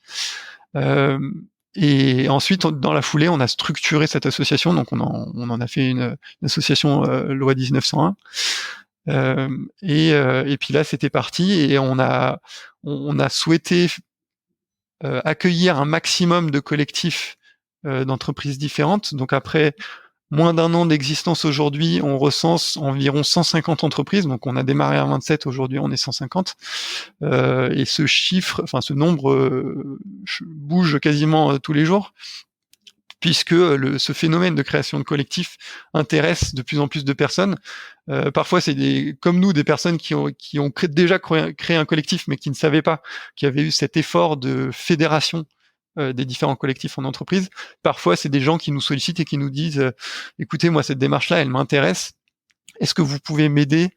Et ensuite, dans la foulée, on a structuré cette association. Donc on en a fait une association loi 1901. Et puis là, c'était parti et on a souhaité accueillir un maximum de collectifs d'entreprises différentes. Donc après, moins d'1 an d'existence aujourd'hui, on recense environ 150 entreprises. Donc, on a démarré à 27, aujourd'hui, on est 150. Et ce nombre bouge quasiment tous les jours, puisque ce phénomène de création de collectifs intéresse de plus en plus de personnes. Parfois, c'est comme nous, des personnes qui ont déjà créé un collectif, mais qui ne savaient pas qu'il y avait eu cet effort de fédération des différents collectifs en entreprise. Parfois, c'est des gens qui nous sollicitent et qui nous disent écoutez, moi, cette démarche-là, elle m'intéresse. Est-ce que vous pouvez m'aider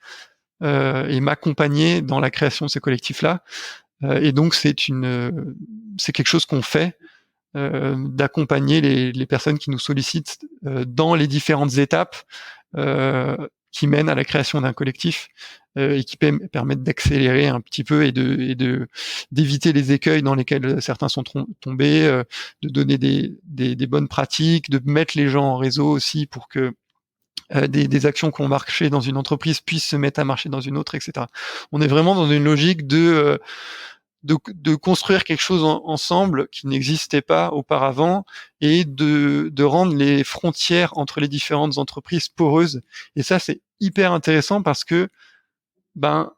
et m'accompagner dans la création de ces collectifs-là? Et donc, c'est quelque chose qu'on fait, d'accompagner les personnes qui nous sollicitent dans les différentes étapes qui mènent à la création d'un collectif et qui permettent d'accélérer un petit peu et d'éviter les écueils dans lesquels certains sont tombés, de donner des bonnes pratiques, de mettre les gens en réseau aussi pour que des actions qui ont marché dans une entreprise puissent se mettre à marcher dans une autre, etc. On est vraiment dans une logique de construire quelque chose ensemble qui n'existait pas auparavant et de rendre les frontières entre les différentes entreprises poreuses. Et ça, c'est hyper intéressant parce que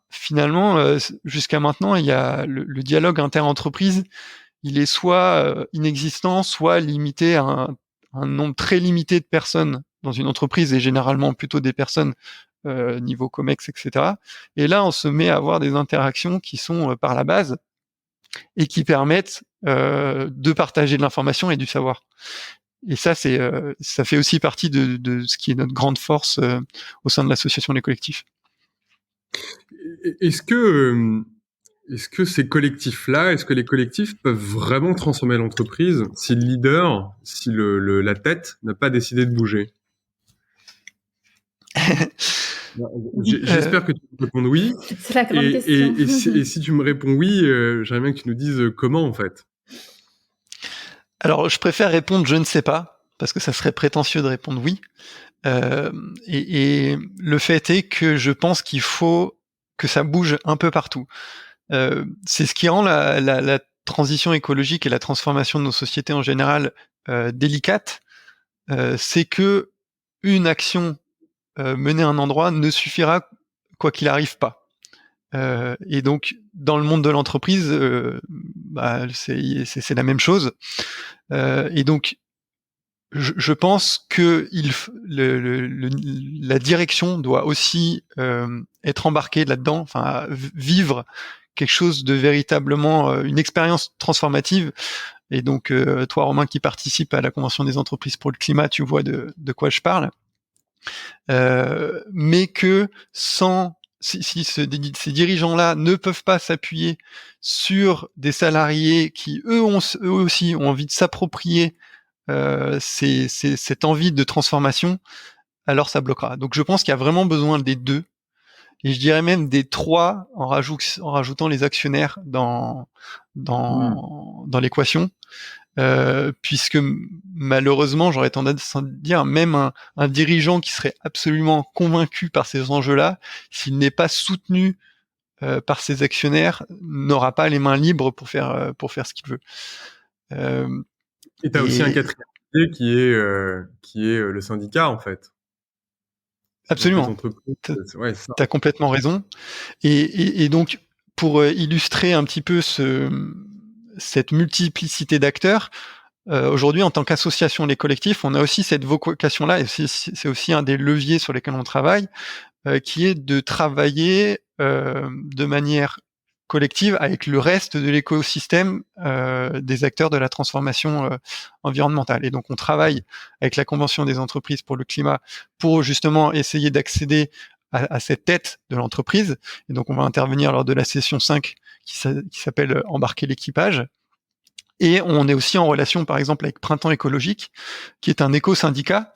finalement, jusqu'à maintenant, il y a le dialogue inter-entreprise, il est soit inexistant, soit limité à un nombre très limité de personnes dans une entreprise, et généralement plutôt des personnes niveau COMEX, etc. Et là, on se met à avoir des interactions qui sont par la base et qui permettent de partager de l'information et du savoir. Et ça, ça fait aussi partie de ce qui est notre grande force au sein de l'association des collectifs. Est-ce que ces collectifs-là, est-ce que les collectifs peuvent vraiment transformer l'entreprise si le leader, si la tête n'a pas décidé de bouger? J'espère que tu me réponds oui. C'est la grande question. Et si tu me réponds oui, j'aimerais bien que tu nous dises comment, en fait. Alors, je préfère répondre je ne sais pas, parce que ça serait prétentieux de répondre oui. Et le fait est que je pense qu'il faut que ça bouge un peu partout. C'est ce qui rend la transition écologique et la transformation de nos sociétés en général délicate. C'est que une action menée à un endroit ne suffira quoi qu'il arrive pas. Et donc, dans le monde de l'entreprise, c'est la même chose. Et donc, je pense que la direction doit aussi être embarquée là-dedans, enfin vivre quelque chose de véritablement une expérience transformative. Et donc, toi, Romain, qui participe à la Convention des entreprises pour le climat, tu vois de quoi je parle. Mais que si ces dirigeants-là ne peuvent pas s'appuyer sur des salariés qui eux aussi ont envie de s'approprier cette envie de transformation, alors ça bloquera. Donc je pense qu'il y a vraiment besoin des deux, et je dirais même des trois en rajoutant les actionnaires dans l'équation. Puisque malheureusement, j'aurais tendance à dire, même un dirigeant qui serait absolument convaincu par ces enjeux-là, s'il n'est pas soutenu par ses actionnaires, n'aura pas les mains libres pour faire ce qu'il veut. Et tu as aussi un quatrième pilier qui est le syndicat, en fait. Absolument. T'as complètement raison. Et donc, pour illustrer un petit peu cette multiplicité d'acteurs, aujourd'hui, en tant qu'association Les Collectifs, on a aussi cette vocation-là, et c'est aussi un des leviers sur lesquels on travaille, qui est de travailler de manière collective avec le reste de l'écosystème des acteurs de la transformation environnementale. Et donc, on travaille avec la Convention des entreprises pour le climat pour justement essayer d'accéder à cette tête de l'entreprise. Et donc, on va intervenir lors de la session 5 qui s'appelle Embarquer l'équipage. Et on est aussi en relation, par exemple, avec Printemps écologique, qui est un éco-syndicat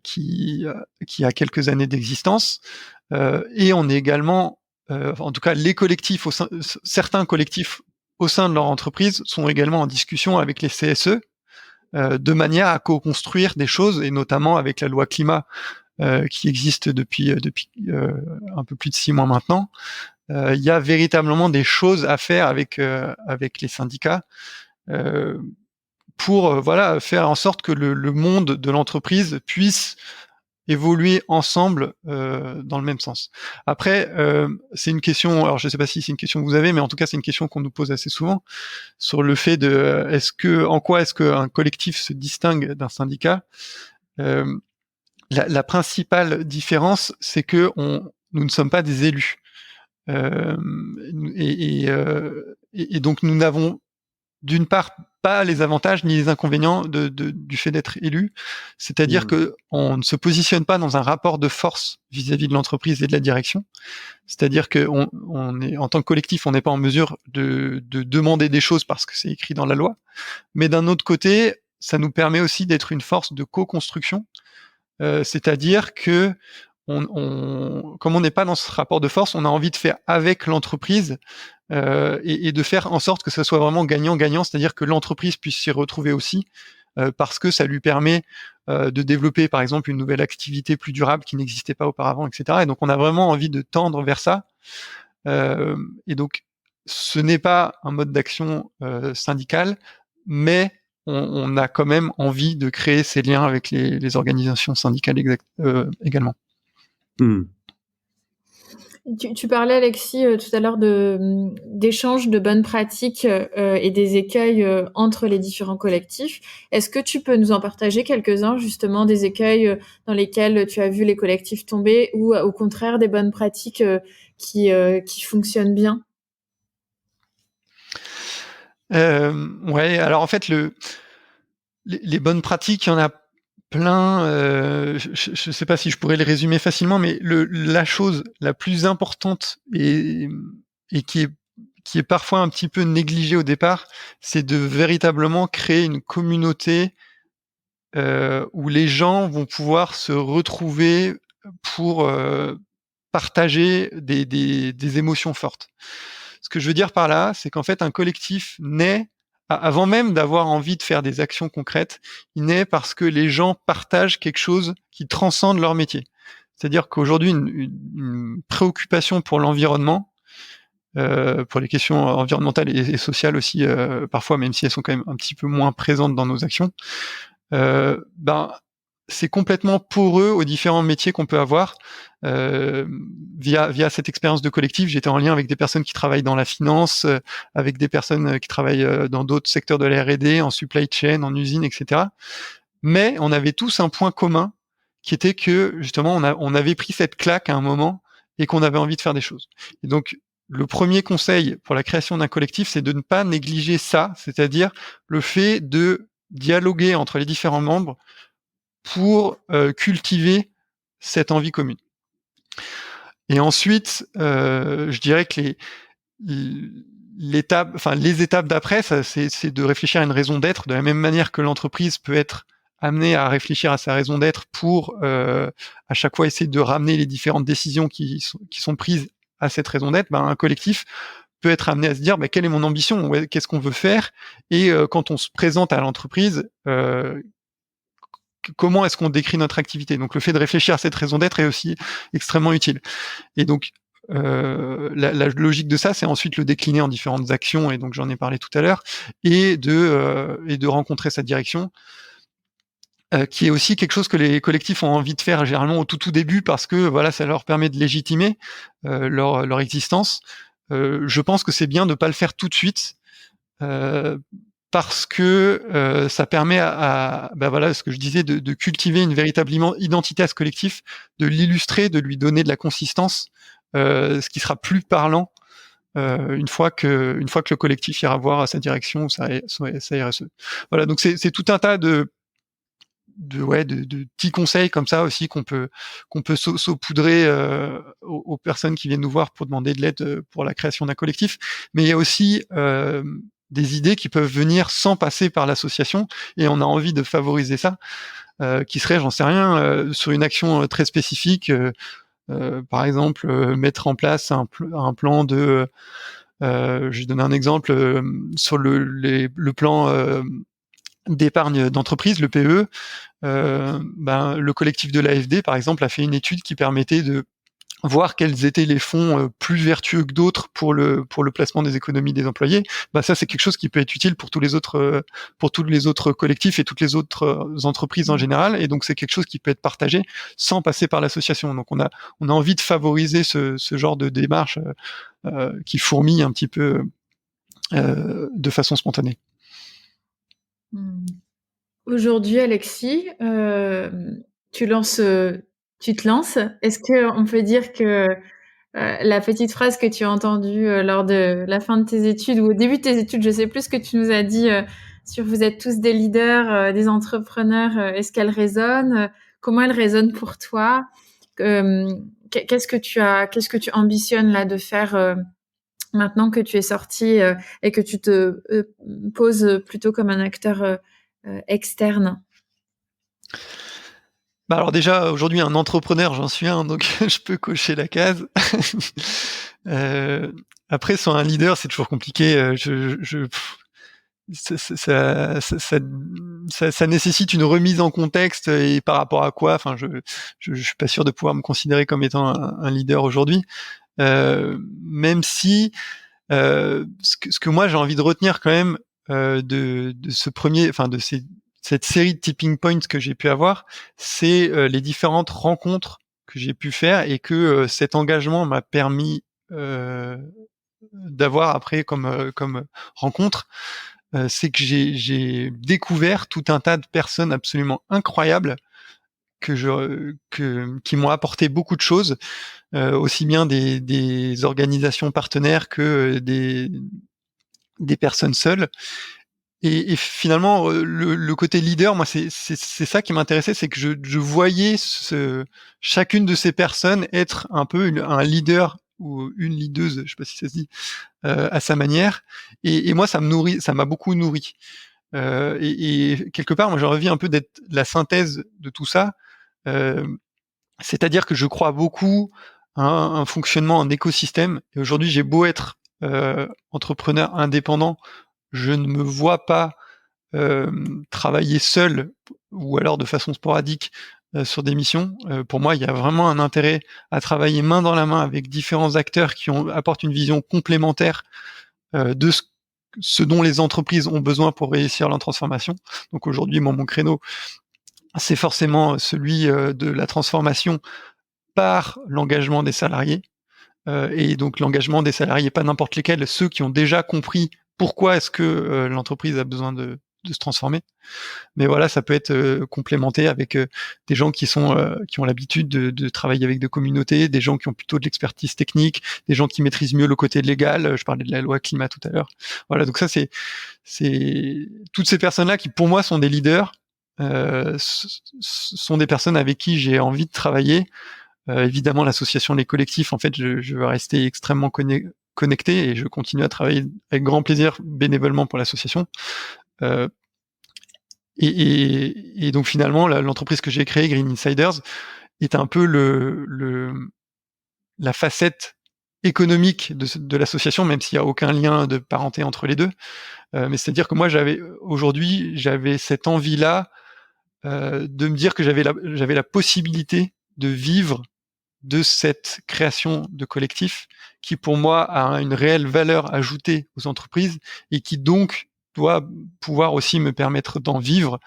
qui a quelques années d'existence. Et on est également, en tout cas, les collectifs, certains collectifs au sein de leur entreprise sont également en discussion avec les CSE de manière à co-construire des choses, et notamment avec la loi climat qui existe depuis un peu plus de 6 mois maintenant. Il y a véritablement des choses à faire avec les syndicats pour voilà faire en sorte que le monde de l'entreprise puisse évoluer ensemble dans le même sens. Après, c'est une question, alors je ne sais pas si c'est une question que vous avez, mais en tout cas c'est une question qu'on nous pose assez souvent sur le fait de en quoi est-ce qu'un collectif se distingue d'un syndicat. La principale différence, c'est que nous ne sommes pas des élus. Et donc nous n'avons d'une part pas les avantages ni les inconvénients du fait d'être élu, c'est-à-dire que on ne se positionne pas dans un rapport de force vis-à-vis de l'entreprise et de la direction, c'est-à-dire que on est en tant que collectif, on n'est pas en mesure de demander des choses parce que c'est écrit dans la loi, mais d'un autre côté, ça nous permet aussi d'être une force de co-construction, c'est-à-dire que comme on n'est pas dans ce rapport de force, on a envie de faire avec l'entreprise et de faire en sorte que ça soit vraiment gagnant-gagnant, c'est-à-dire que l'entreprise puisse s'y retrouver aussi, parce que ça lui permet de développer, par exemple, une nouvelle activité plus durable qui n'existait pas auparavant, etc. Et donc, on a vraiment envie de tendre vers ça. Et donc, ce n'est pas un mode d'action syndical, mais on a quand même envie de créer ces liens avec les organisations syndicales également. Tu parlais, Alexis, tout à l'heure d'échanges de bonnes pratiques et des écueils entre les différents collectifs. Est-ce que tu peux nous en partager quelques-uns, justement, des écueils dans lesquels tu as vu les collectifs tomber ou au contraire des bonnes pratiques qui fonctionnent bien? Ouais, alors en fait, les bonnes pratiques, il y en a plein. Je sais pas si je pourrais les résumer facilement, mais la chose la plus importante et qui est parfois un petit peu négligée au départ, c'est de véritablement créer une communauté où les gens vont pouvoir se retrouver pour partager des émotions fortes. Ce que je veux dire par là, c'est qu'en fait, un collectif naît avant même d'avoir envie de faire des actions concrètes, il naît parce que les gens partagent quelque chose qui transcende leur métier. C'est-à-dire qu'aujourd'hui, une préoccupation pour l'environnement, pour les questions environnementales et sociales aussi, parfois, même si elles sont quand même un petit peu moins présentes dans nos actions, c'est complètement poreux aux différents métiers qu'on peut avoir. Via cette expérience de collectif, j'étais en lien avec des personnes qui travaillent dans la finance, avec des personnes qui travaillent dans d'autres secteurs de la R&D, en supply chain, en usine, etc. Mais on avait tous un point commun, qui était que justement on avait pris cette claque à un moment et qu'on avait envie de faire des choses. Et donc le premier conseil pour la création d'un collectif, c'est de ne pas négliger ça, c'est-à-dire le fait de dialoguer entre les différents membres pour cultiver cette envie commune. Et ensuite, je dirais que les étapes d'après, c'est de réfléchir à une raison d'être, de la même manière que l'entreprise peut être amenée à réfléchir à sa raison d'être pour à chaque fois essayer de ramener les différentes décisions qui sont prises à cette raison d'être. Un collectif peut être amené à se dire quelle est mon ambition, qu'est-ce qu'on veut faire, et quand on se présente à l'entreprise, comment est-ce qu'on décrit notre activité. Donc le fait de réfléchir à cette raison d'être est aussi extrêmement utile. Et donc la logique de ça, c'est ensuite le décliner en différentes actions, et donc j'en ai parlé tout à l'heure, et de rencontrer sa direction, qui est aussi quelque chose que les collectifs ont envie de faire généralement au tout début, parce que voilà, ça leur permet de légitimer leur existence. Je pense que c'est bien de pas le faire tout de suite, parce que ça permet voilà, ce que je disais, de cultiver une véritable identité à ce collectif, de l'illustrer, de lui donner de la consistance, ce qui sera plus parlant une fois que le collectif ira voir sa direction ou sa RSE. Voilà, donc c'est tout un tas de petits conseils comme ça aussi qu'on peut saupoudrer aux personnes qui viennent nous voir pour demander de l'aide pour la création d'un collectif. Mais il y a aussi des idées qui peuvent venir sans passer par l'association, et on a envie de favoriser ça, qui serait, j'en sais rien, sur une action très spécifique, par exemple mettre en place un plan de je vais donner un exemple sur le plan d'épargne d'entreprise, le PE. Le collectif de l'AFD, par exemple, a fait une étude qui permettait de voir quels étaient les fonds plus vertueux que d'autres pour le placement des économies des employés. Ça c'est quelque chose qui peut être utile pour tous les autres collectifs et toutes les autres entreprises en général, et donc c'est quelque chose qui peut être partagé sans passer par l'association. Donc on a envie de favoriser ce genre de démarche qui fourmille un petit peu de façon spontanée. Aujourd'hui, Alexis, tu te lances. Est-ce qu'on peut dire que la petite phrase que tu as entendue lors de la fin de tes études ou au début de tes études, je sais plus ce que tu nous as dit sur vous êtes tous des leaders, des entrepreneurs, est-ce qu'elle résonne? Comment elle résonne pour toi? Qu'est-ce que tu ambitionnes là de faire maintenant que tu es sorti et que tu te poses plutôt comme un acteur externe? Alors déjà, aujourd'hui, un entrepreneur, j'en suis un, donc je peux cocher la case. Après, sur un leader, c'est toujours compliqué. Ça nécessite une remise en contexte et par rapport à quoi. Enfin, je suis pas sûr de pouvoir me considérer comme étant un leader aujourd'hui, même si ce que moi j'ai envie de retenir quand même de ce premier, enfin de cette série de tipping points que j'ai pu avoir, c'est les différentes rencontres que j'ai pu faire et que cet engagement m'a permis d'avoir après comme rencontre. C'est que j'ai découvert tout un tas de personnes absolument incroyables qui m'ont apporté beaucoup de choses, aussi bien des organisations partenaires que des personnes seules. Et finalement, le côté leader, moi, c'est ça qui m'intéressait, c'est que je voyais chacune de ces personnes être un peu un leader ou une leaduse, je sais pas si ça se dit, à sa manière. Et moi, ça m'a beaucoup nourri. Et quelque part, moi, j'ai envie un peu d'être la synthèse de tout ça. C'est-à-dire que je crois beaucoup à un fonctionnement en écosystème. Et aujourd'hui, j'ai beau être entrepreneur indépendant, je ne me vois pas travailler seul ou alors de façon sporadique sur des missions. Pour moi, il y a vraiment un intérêt à travailler main dans la main avec différents acteurs qui apportent une vision complémentaire de ce dont les entreprises ont besoin pour réussir leur transformation. Donc aujourd'hui, mon créneau, c'est forcément celui de la transformation par l'engagement des salariés. Et donc l'engagement des salariés, pas n'importe lesquels, ceux qui ont déjà compris pourquoi est-ce que l'entreprise a besoin de se transformer. Mais voilà, ça peut être complémenté avec des gens qui ont l'habitude de travailler avec des communautés, des gens qui ont plutôt de l'expertise technique, des gens qui maîtrisent mieux le côté légal. Je parlais de la loi climat tout à l'heure. Voilà, donc ça c'est toutes ces personnes-là qui pour moi sont des leaders, sont des personnes avec qui j'ai envie de travailler. Évidemment, l'association Les Collectifs, en fait, je veux rester extrêmement connecté et je continue à travailler avec grand plaisir bénévolement pour l'association. Et donc finalement, l'entreprise que j'ai créée, Green Insiders, est un peu la facette économique de l'association, même s'il n'y a aucun lien de parenté entre les deux. Mais c'est-à-dire que moi, aujourd'hui, j'avais cette envie-là de me dire que j'avais la possibilité de vivre de cette création de collectif qui, pour moi, a une réelle valeur ajoutée aux entreprises et qui donc doit pouvoir aussi me permettre d'en vivre,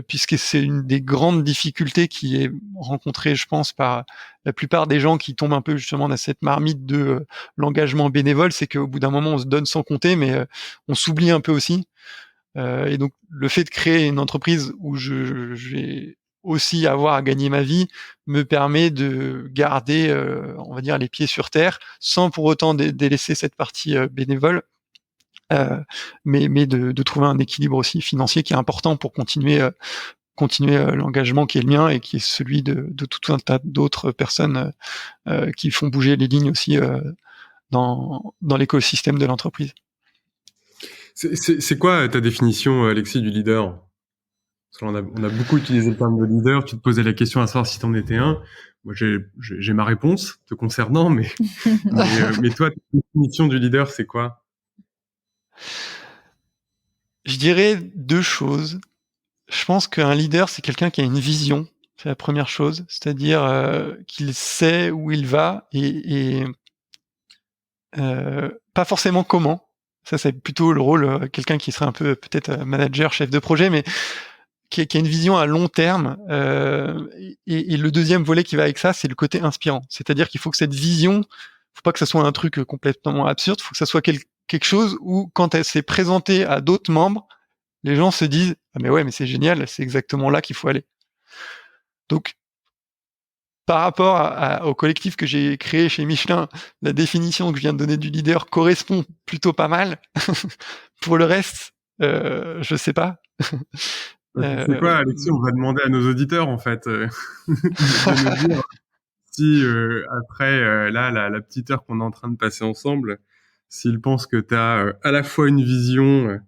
puisque c'est une des grandes difficultés qui est rencontrée, je pense, par la plupart des gens qui tombent un peu justement dans cette marmite de l'engagement bénévole, c'est qu'au bout d'un moment, on se donne sans compter, mais on s'oublie un peu aussi. Et donc, le fait de créer une entreprise où j'ai aussi avoir à gagner ma vie me permet de garder, on va dire, les pieds sur terre, sans pour autant délaisser cette partie bénévole, mais de trouver un équilibre aussi financier qui est important pour continuer l'engagement qui est le mien et qui est celui de tout un tas d'autres personnes qui font bouger les lignes aussi dans l'écosystème de l'entreprise. C'est quoi ta définition, Alexis, du leader? Parce qu'on a beaucoup utilisé le terme de leader. Tu te posais la question à savoir si t'en étais un. Moi, j'ai ma réponse te concernant, mais toi, ta définition du leader, c'est quoi? Je dirais deux choses. Je pense qu'un leader, c'est quelqu'un qui a une vision. C'est la première chose, c'est-à-dire qu'il sait où il va et pas forcément comment. Ça, c'est plutôt le rôle quelqu'un qui serait un peu peut-être manager, chef de projet, mais qui a une vision à long terme. Et le deuxième volet qui va avec ça, c'est le côté inspirant. C'est-à-dire qu'il faut que cette vision, faut pas que ça soit un truc complètement absurde, faut que ça soit quelque chose où, quand elle s'est présentée à d'autres membres, les gens se disent « Ah mais ouais, mais c'est génial, c'est exactement là qu'il faut aller ». Donc, par rapport au collectif que j'ai créé chez Michelin, la définition que je viens de donner du leader correspond plutôt pas mal. Pour le reste, je sais pas. C'est quoi, Alexis? On va demander à nos auditeurs, en fait, de nous dire si, après là, la petite heure qu'on est en train de passer ensemble, s'ils pensent que tu as à la fois une vision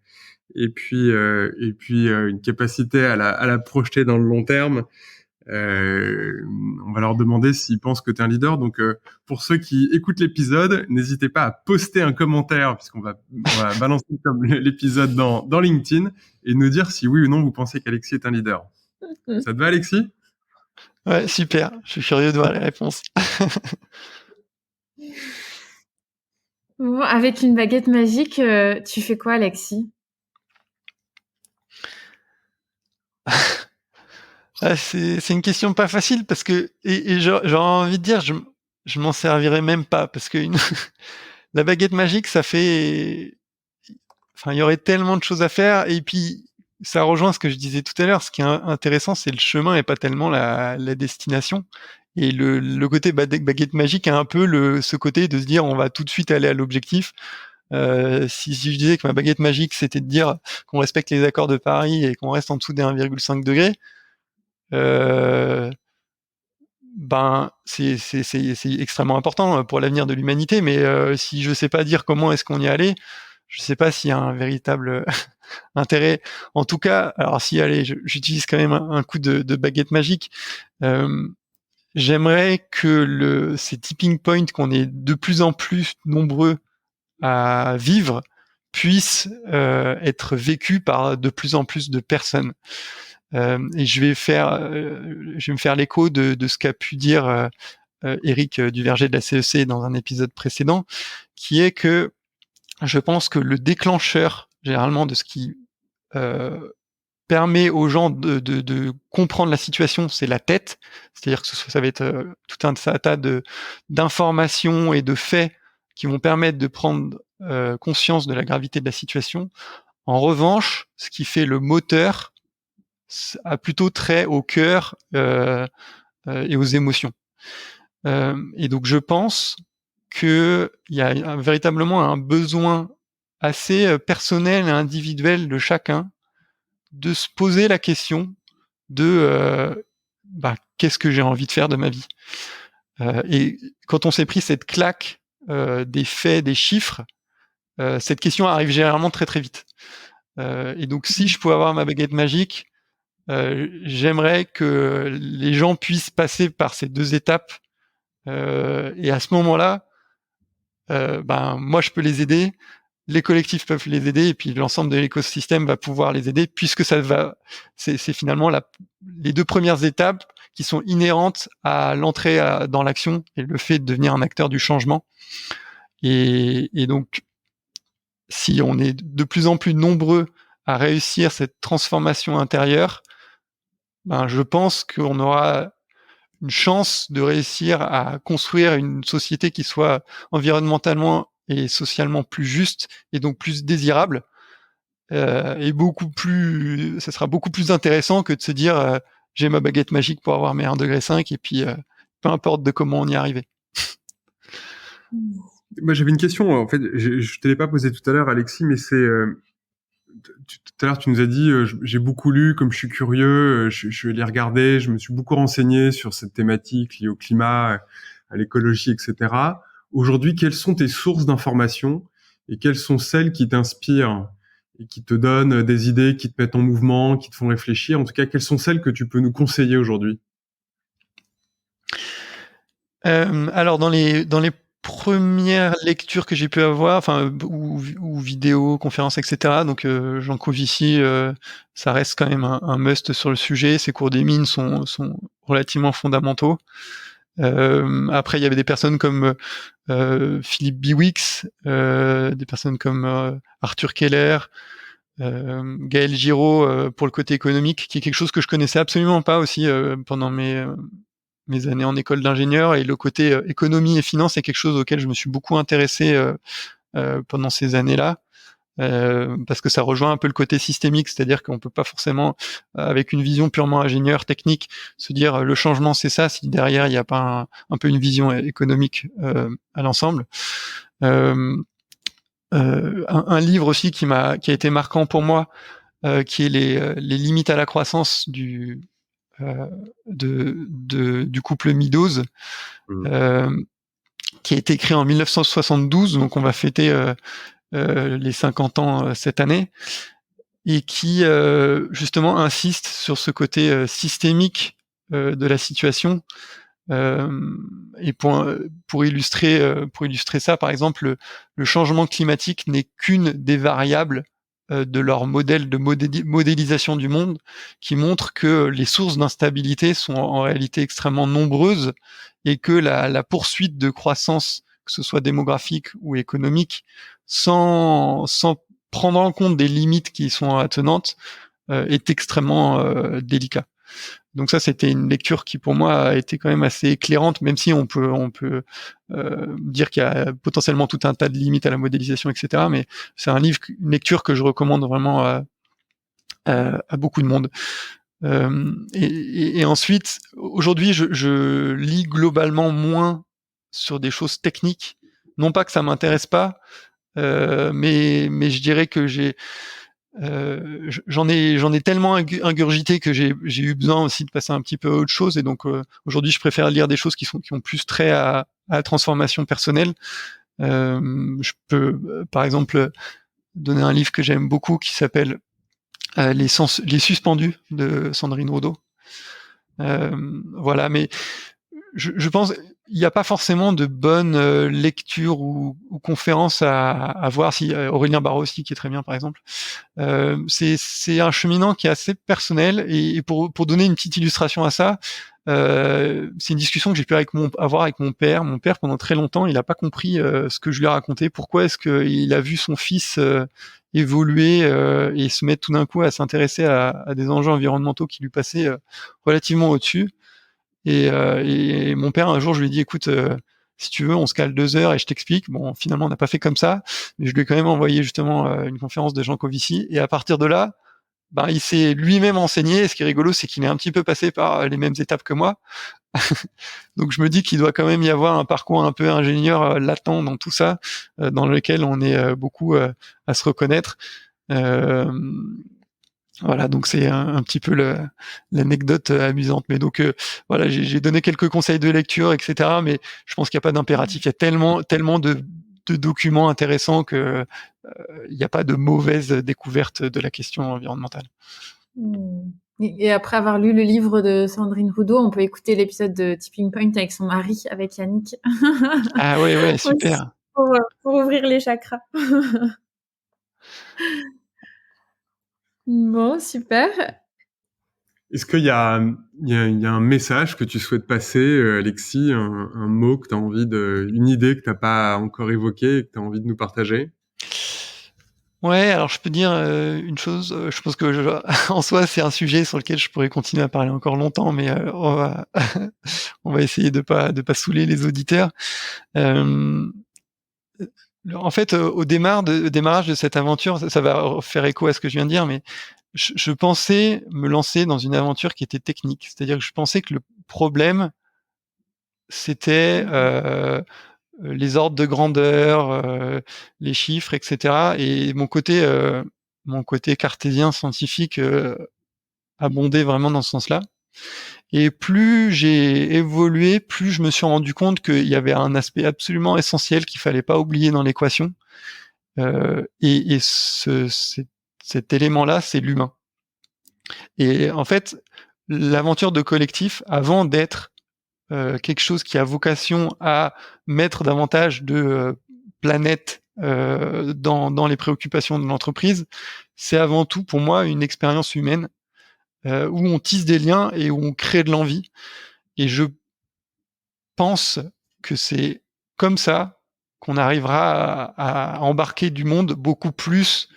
et puis une capacité à la projeter dans le long terme. On va leur demander s'ils pensent que tu es un leader. Donc, pour ceux qui écoutent l'épisode, n'hésitez pas à poster un commentaire, puisqu'on va balancer comme l'épisode dans LinkedIn, et nous dire si oui ou non vous pensez qu'Alexis est un leader. Ça te va, Alexis? Ouais, super. Je suis curieux de voir les réponses. Bon, avec une baguette magique, tu fais quoi, Alexis? C'est une question pas facile parce que et j'aurais envie de dire je m'en servirais même pas parce que la baguette magique ça fait il y aurait tellement de choses à faire et puis ça rejoint ce que je disais tout à l'heure. Ce qui est intéressant, c'est le chemin et pas tellement la destination. Et le côté baguette magique a un peu ce côté de se dire on va tout de suite aller à l'objectif. Si je disais que ma baguette magique c'était de dire qu'on respecte les accords de Paris et qu'on reste en dessous des 1,5 degrés, c'est extrêmement important pour l'avenir de l'humanité. Mais si je sais pas dire comment est-ce qu'on y allait, je sais pas s'il y a un véritable intérêt. En tout cas, alors si allez, j'utilise quand même un coup de baguette magique. J'aimerais que ces tipping points qu'on est de plus en plus nombreux à vivre puissent être vécus par de plus en plus de personnes. Et je vais me faire l'écho de ce qu'a pu dire Eric Duverger de la CEC dans un épisode précédent, qui est que je pense que le déclencheur généralement de ce qui permet aux gens de comprendre la situation, c'est la tête. C'est-à-dire que ça va être tout un tas d'informations et de faits qui vont permettre de prendre conscience de la gravité de la situation. En revanche, ce qui fait le moteur a plutôt trait au cœur et aux émotions. Et donc je pense qu'il y a véritablement un besoin assez personnel et individuel de chacun de se poser la question de qu'est-ce que j'ai envie de faire de ma vie. Et quand on s'est pris cette claque des faits, des chiffres, cette question arrive généralement très très vite. Et donc si je pouvais avoir ma baguette magique, j'aimerais que les gens puissent passer par ces deux étapes. Et à ce moment-là, moi je peux les aider, les collectifs peuvent les aider, et puis l'ensemble de l'écosystème va pouvoir les aider, puisque c'est finalement les deux premières étapes qui sont inhérentes à l'entrée dans l'action et le fait de devenir un acteur du changement. Et donc, si on est de plus en plus nombreux à réussir cette transformation intérieure, je pense qu'on aura une chance de réussir à construire une société qui soit environnementalement et socialement plus juste et donc plus désirable, et ça sera beaucoup plus intéressant que de se dire j'ai ma baguette magique pour avoir mes 1,5 degré et puis peu importe de comment on y est arrivé. Moi, j'avais une question. En fait, je te l'ai pas posée tout à l'heure, Alexis, mais c'est tout à l'heure tu nous as dit j'ai beaucoup lu, comme je suis curieux, je vais les regarder. Je me suis beaucoup renseigné sur cette thématique liée au climat, à l'écologie, etc. Aujourd'hui, quelles sont tes sources d'informations et quelles sont celles qui t'inspirent et qui te donnent des idées, qui te mettent en mouvement, qui te font réfléchir? En tout cas, quelles sont celles que tu peux nous conseiller aujourd'hui? Alors dans les première lecture que j'ai pu avoir, enfin, ou vidéo, conférence, etc. Donc, Jean Covici, ça reste quand même un must sur le sujet. Ses cours des mines sont relativement fondamentaux. Après, il y avait des personnes comme Philippe Biwix, des personnes comme Arthur Keller, Gaël Giraud pour le côté économique, qui est quelque chose que je connaissais absolument pas aussi pendant mes années en école d'ingénieur, et le côté économie et finance est quelque chose auquel je me suis beaucoup intéressé pendant ces années-là. Parce que ça rejoint un peu le côté systémique, c'est-à-dire qu'on peut pas forcément, avec une vision purement ingénieur technique, se dire le changement c'est ça, si derrière il n'y a pas un peu une vision économique à l'ensemble. Un livre aussi qui a été marquant pour moi, qui est les limites à la croissance du couple Meadows, qui a été écrit en 1972, donc on va fêter les 50 ans cette année, et qui justement insiste sur ce côté systémique de la situation. Et pour illustrer ça, par exemple, le changement climatique n'est qu'une des variables de leur modèle de modélisation du monde, qui montre que les sources d'instabilité sont en réalité extrêmement nombreuses, et que la poursuite de croissance, que ce soit démographique ou économique, sans prendre en compte des limites qui sont attenantes, est extrêmement délicat. Donc ça, c'était une lecture qui pour moi a été quand même assez éclairante, même si on peut dire qu'il y a potentiellement tout un tas de limites à la modélisation, etc. Mais c'est une lecture que je recommande vraiment à beaucoup de monde. Et ensuite, aujourd'hui, je lis globalement moins sur des choses techniques. Non pas que ça m'intéresse pas, mais je dirais que j'en ai tellement ingurgité que j'ai eu besoin aussi de passer un petit peu à autre chose, et donc aujourd'hui je préfère lire des choses qui ont plus trait à la transformation personnelle. Je peux par exemple donner un livre que j'aime beaucoup qui s'appelle Les Suspendus de Sandrine Roudot. Voilà, mais je pense il n'y a pas forcément de bonnes lectures ou conférences à voir. Si Aurélien Barossi qui est très bien par exemple, c'est un cheminant qui est assez personnel, et pour donner une petite illustration à ça, c'est une discussion que j'ai pu avoir avec mon père. Mon père, pendant très longtemps, il n'a pas compris ce que je lui ai raconté. Pourquoi est-ce qu'il a vu son fils évoluer et se mettre tout d'un coup à s'intéresser à des enjeux environnementaux qui lui passaient relativement au-dessus. Et mon père, un jour, je lui ai dit, écoute, si tu veux, on se cale 2 heures et je t'explique. Bon, finalement, on n'a pas fait comme ça, mais je lui ai quand même envoyé justement une conférence de Jean Covici. Et à partir de là, il s'est lui-même enseigné. Et ce qui est rigolo, c'est qu'il est un petit peu passé par les mêmes étapes que moi. Donc, je me dis qu'il doit quand même y avoir un parcours un peu ingénieur latent dans tout ça, dans lequel on est beaucoup à se reconnaître. Voilà, donc c'est un petit peu l'anecdote amusante. Mais donc voilà, j'ai donné quelques conseils de lecture, etc. Mais je pense qu'il n'y a pas d'impératif. Il y a tellement de documents intéressants que il n'y a pas de mauvaise découverte de la question environnementale. Et après avoir lu le livre de Sandrine Roudot, on peut écouter l'épisode de Tipping Point avec son mari, avec Yannick. Ah ouais, super. Pour ouvrir les chakras. Bon, super. Est-ce qu'il y a un message que tu souhaites passer, Alexis, un mot que tu as envie une idée que tu n'as pas encore évoquée et que tu as envie de nous partager? Ouais, alors je peux dire une chose. Je pense que en soi, c'est un sujet sur lequel je pourrais continuer à parler encore longtemps, mais on va on va essayer de pas saouler les auditeurs. En fait, au démarrage de cette aventure, ça va faire écho à ce que je viens de dire, mais je pensais me lancer dans une aventure qui était technique. C'est-à-dire que je pensais que le problème, c'était les ordres de grandeur, les chiffres, etc. Et mon côté cartésien scientifique abondait vraiment dans ce sens-là. Et plus j'ai évolué, plus je me suis rendu compte qu'il y avait un aspect absolument essentiel qu'il fallait pas oublier dans l'équation. Et cet élément-là, c'est l'humain. Et en fait, l'aventure de collectif, avant d'être quelque chose qui a vocation à mettre davantage de planète dans les préoccupations de l'entreprise, c'est avant tout pour moi une expérience humaine où on tisse des liens et où on crée de l'envie. Et je pense que c'est comme ça qu'on arrivera à embarquer du monde beaucoup plus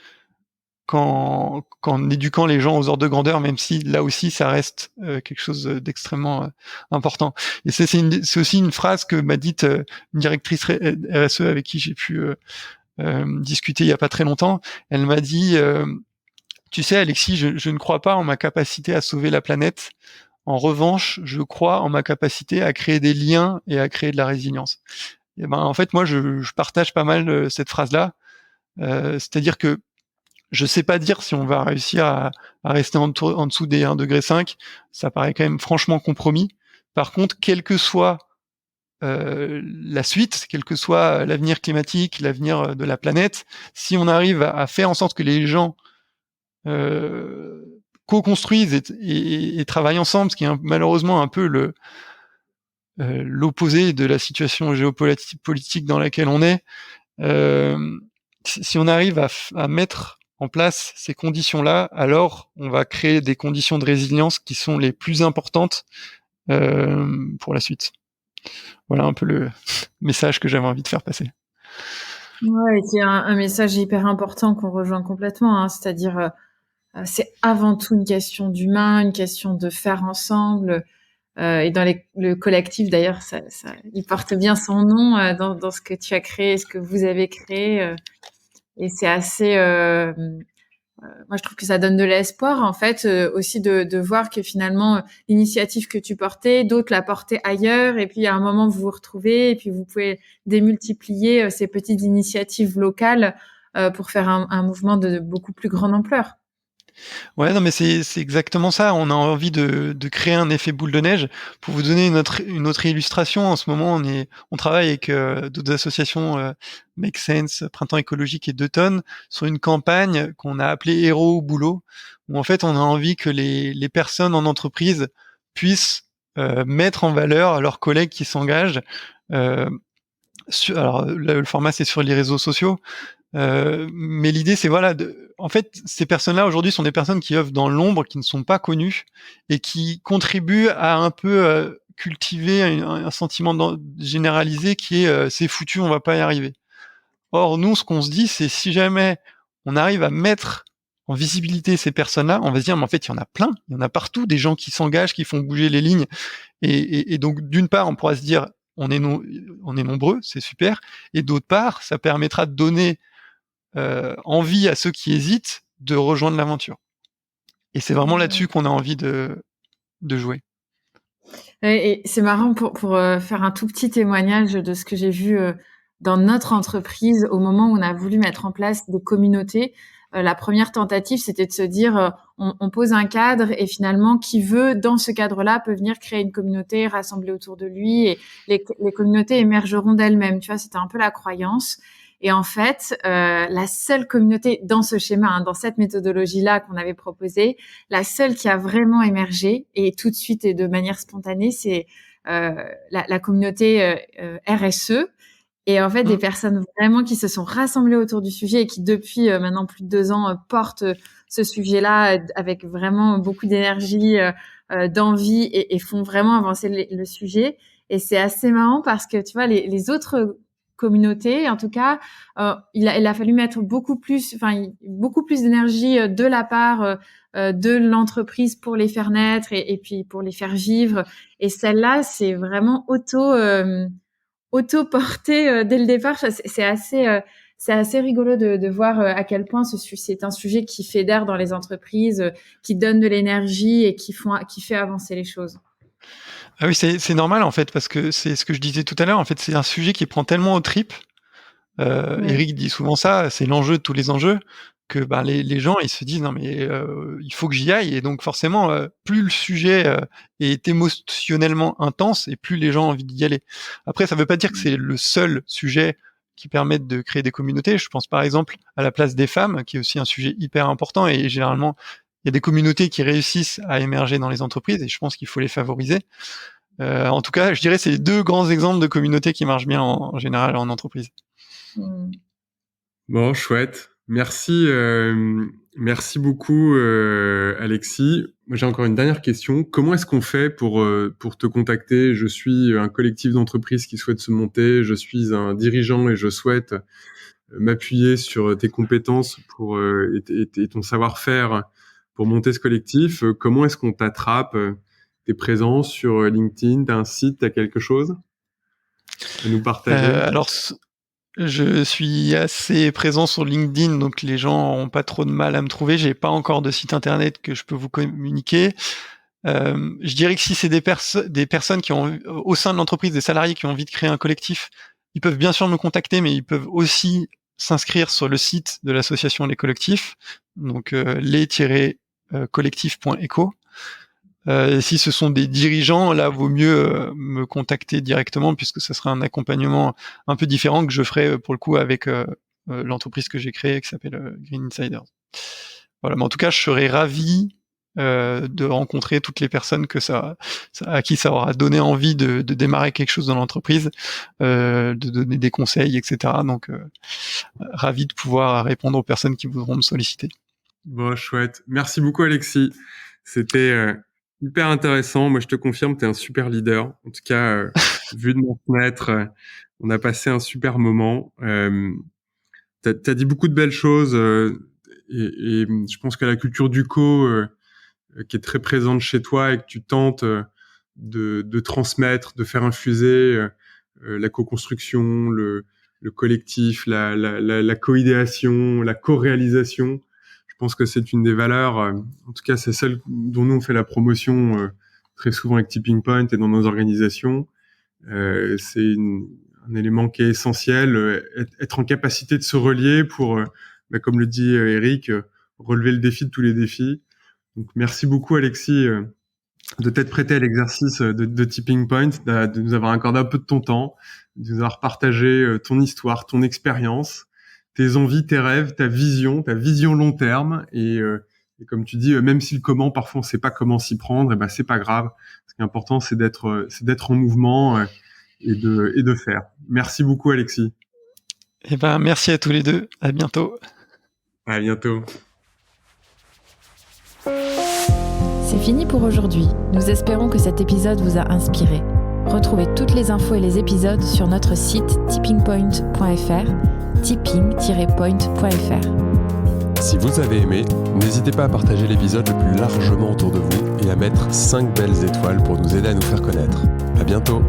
qu'en éduquant les gens aux ordres de grandeur, même si là aussi ça reste quelque chose d'extrêmement important. Et c'est aussi une phrase que m'a dite une directrice RSE avec qui j'ai pu discuter il y a pas très longtemps. Elle m'a dit tu sais Alexis, je ne crois pas en ma capacité à sauver la planète. En revanche, je crois en ma capacité à créer des liens et à créer de la résilience. Et ben en fait moi je partage pas mal cette phrase-là. C'est-à-dire que je sais pas dire si on va réussir à rester en dessous des 1,5 degré. Ça paraît quand même franchement compromis. Par contre, quelle que soit la suite, quel que soit l'avenir climatique, l'avenir de la planète, si on arrive à faire en sorte que les gens co-construisent et travaillent ensemble, ce qui est malheureusement un peu l'opposé de la situation géopolitique dans laquelle on est, si on arrive à mettre en place ces conditions-là, alors on va créer des conditions de résilience qui sont les plus importantes pour la suite. Voilà un peu le message que j'avais envie de faire passer. Ouais, qui est un message hyper important qu'on rejoint complètement, hein, c'est-à-dire c'est avant tout une question d'humain, une question de faire ensemble. Et dans le collectif, d'ailleurs, il porte bien son nom dans ce que tu as créé, ce que vous avez créé. Et c'est assez... moi, je trouve que ça donne de l'espoir, en fait, aussi de voir que finalement, l'initiative que tu portais, d'autres la portaient ailleurs. Et puis, à un moment, vous vous retrouvez et puis vous pouvez démultiplier ces petites initiatives locales pour faire un mouvement de beaucoup plus grande ampleur. Ouais, non, mais c'est exactement ça. On a envie de créer un effet boule de neige. Pour vous donner une autre illustration, en ce moment, on travaille avec d'autres associations, Make Sense, Printemps écologique et 2 tonnes, sur une campagne qu'on a appelée Héros au boulot, où en fait, on a envie que les personnes en entreprise puissent mettre en valeur leurs collègues qui s'engagent. Alors, le format, c'est sur les réseaux sociaux. Mais l'idée, c'est voilà, en fait, ces personnes-là aujourd'hui sont des personnes qui œuvrent dans l'ombre, qui ne sont pas connues et qui contribuent à un peu cultiver un sentiment généralisé qui est c'est foutu, on va pas y arriver. Or, nous, ce qu'on se dit, c'est si jamais on arrive à mettre en visibilité ces personnes-là, on va se dire, mais en fait, il y en a plein, il y en a partout, des gens qui s'engagent, qui font bouger les lignes. Et donc, d'une part, on pourra se dire, on est nombreux, c'est super. Et d'autre part, ça permettra de donner envie à ceux qui hésitent de rejoindre l'aventure. Et c'est vraiment là-dessus qu'on a envie de jouer. Et c'est marrant pour faire un tout petit témoignage de ce que j'ai vu dans notre entreprise au moment où on a voulu mettre en place des communautés. La première tentative, c'était de se dire on pose un cadre et finalement qui veut dans ce cadre-là peut venir créer une communauté, rassembler autour de lui et les communautés émergeront d'elles-mêmes. Tu vois, c'était un peu la croyance. Et en fait, la seule communauté dans ce schéma, hein, dans cette méthodologie-là qu'on avait proposée, la seule qui a vraiment émergé et tout de suite et de manière spontanée, c'est la communauté RSE. Et en fait, des personnes vraiment qui se sont rassemblées autour du sujet et qui depuis maintenant plus de 2 ans portent ce sujet-là avec vraiment beaucoup d'énergie, d'envie et font vraiment avancer le sujet. Et c'est assez marrant parce que tu vois, les autres communauté. En tout cas, il a fallu mettre beaucoup plus d'énergie de la part de l'entreprise pour les faire naître et puis pour les faire vivre. Et celle-là, c'est vraiment auto-portée dès le départ. C'est assez rigolo de voir à quel point c'est un sujet qui fédère dans les entreprises, qui donne de l'énergie et qui fait avancer les choses. Ah oui, c'est normal en fait, parce que c'est ce que je disais tout à l'heure. En fait, c'est un sujet qui prend tellement aux tripes. Eric dit souvent ça, c'est l'enjeu de tous les enjeux, que les gens ils se disent non mais il faut que j'y aille. Et donc forcément, plus le sujet est émotionnellement intense, et plus les gens ont envie d'y aller. Après, ça veut pas dire que c'est le seul sujet qui permette de créer des communautés. Je pense par exemple à la place des femmes, qui est aussi un sujet hyper important, et généralement il y a des communautés qui réussissent à émerger dans les entreprises, et je pense qu'il faut les favoriser. En tout cas, je dirais c'est les 2 grands exemples de communautés qui marchent bien en général en entreprise. Bon, chouette. Merci beaucoup, Alexis. Moi, j'ai encore une dernière question. Comment est-ce qu'on fait pour te contacter? Je suis un collectif d'entreprises qui souhaite se monter. Je suis un dirigeant et je souhaite m'appuyer sur tes compétences et ton savoir-faire pour monter ce collectif. Comment est-ce qu'on t'attrape? T'es présent sur LinkedIn? T'as un site? T'as quelque chose à nous partager? Alors, je suis assez présent sur LinkedIn, donc les gens ont pas trop de mal à me trouver. J'ai pas encore de site internet que je peux vous communiquer. Je dirais que si c'est des personnes qui ont, au sein de l'entreprise, des salariés qui ont envie de créer un collectif, ils peuvent bien sûr me contacter, mais ils peuvent aussi s'inscrire sur le site de l'association Les Collectifs, donc les-collectifs.eco. Si ce sont des dirigeants, là, vaut mieux me contacter directement, puisque ça sera un accompagnement un peu différent que je ferai pour le coup avec l'entreprise que j'ai créée qui s'appelle Green Insiders. Voilà, mais en tout cas, je serais ravi de rencontrer toutes les personnes à qui ça aura donné envie de démarrer quelque chose dans l'entreprise, de donner des conseils, etc. Donc, ravi de pouvoir répondre aux personnes qui voudront me solliciter. Bon, chouette. Merci beaucoup, Alexis. C'était hyper intéressant. Moi, je te confirme, tu es un super leader. En tout cas, vu de mon fenêtre, on a passé un super moment. T'as dit beaucoup de belles choses et je pense que la culture du co qui est très présente chez toi et que tu tentes de transmettre, de faire infuser la co-construction, le collectif, la co-idéation, la co-réalisation. Je pense que c'est une des valeurs, en tout cas c'est celle dont nous on fait la promotion très souvent avec Tipping Point et dans nos organisations. C'est un élément qui est essentiel, être en capacité de se relier pour, comme le dit Eric, relever le défi de tous les défis. Donc merci beaucoup Alexis de t'être prêté à l'exercice de Tipping Point, de nous avoir accordé un peu de ton temps, de nous avoir partagé ton histoire, ton expérience, tes envies, tes rêves, ta vision long terme et comme tu dis, même si le comment parfois on sait pas comment s'y prendre, et ben c'est pas grave. Ce qui est important c'est d'être en mouvement et de faire. Merci beaucoup Alexis. Eh ben merci à tous les deux. À bientôt. À bientôt. C'est fini pour aujourd'hui. Nous espérons que cet épisode vous a inspiré. Retrouvez toutes les infos et les épisodes sur notre site tippingpoint.fr, tipping-point.fr. Si vous avez aimé, n'hésitez pas à partager l'épisode le plus largement autour de vous et à mettre 5 belles étoiles pour nous aider à nous faire connaître. À bientôt!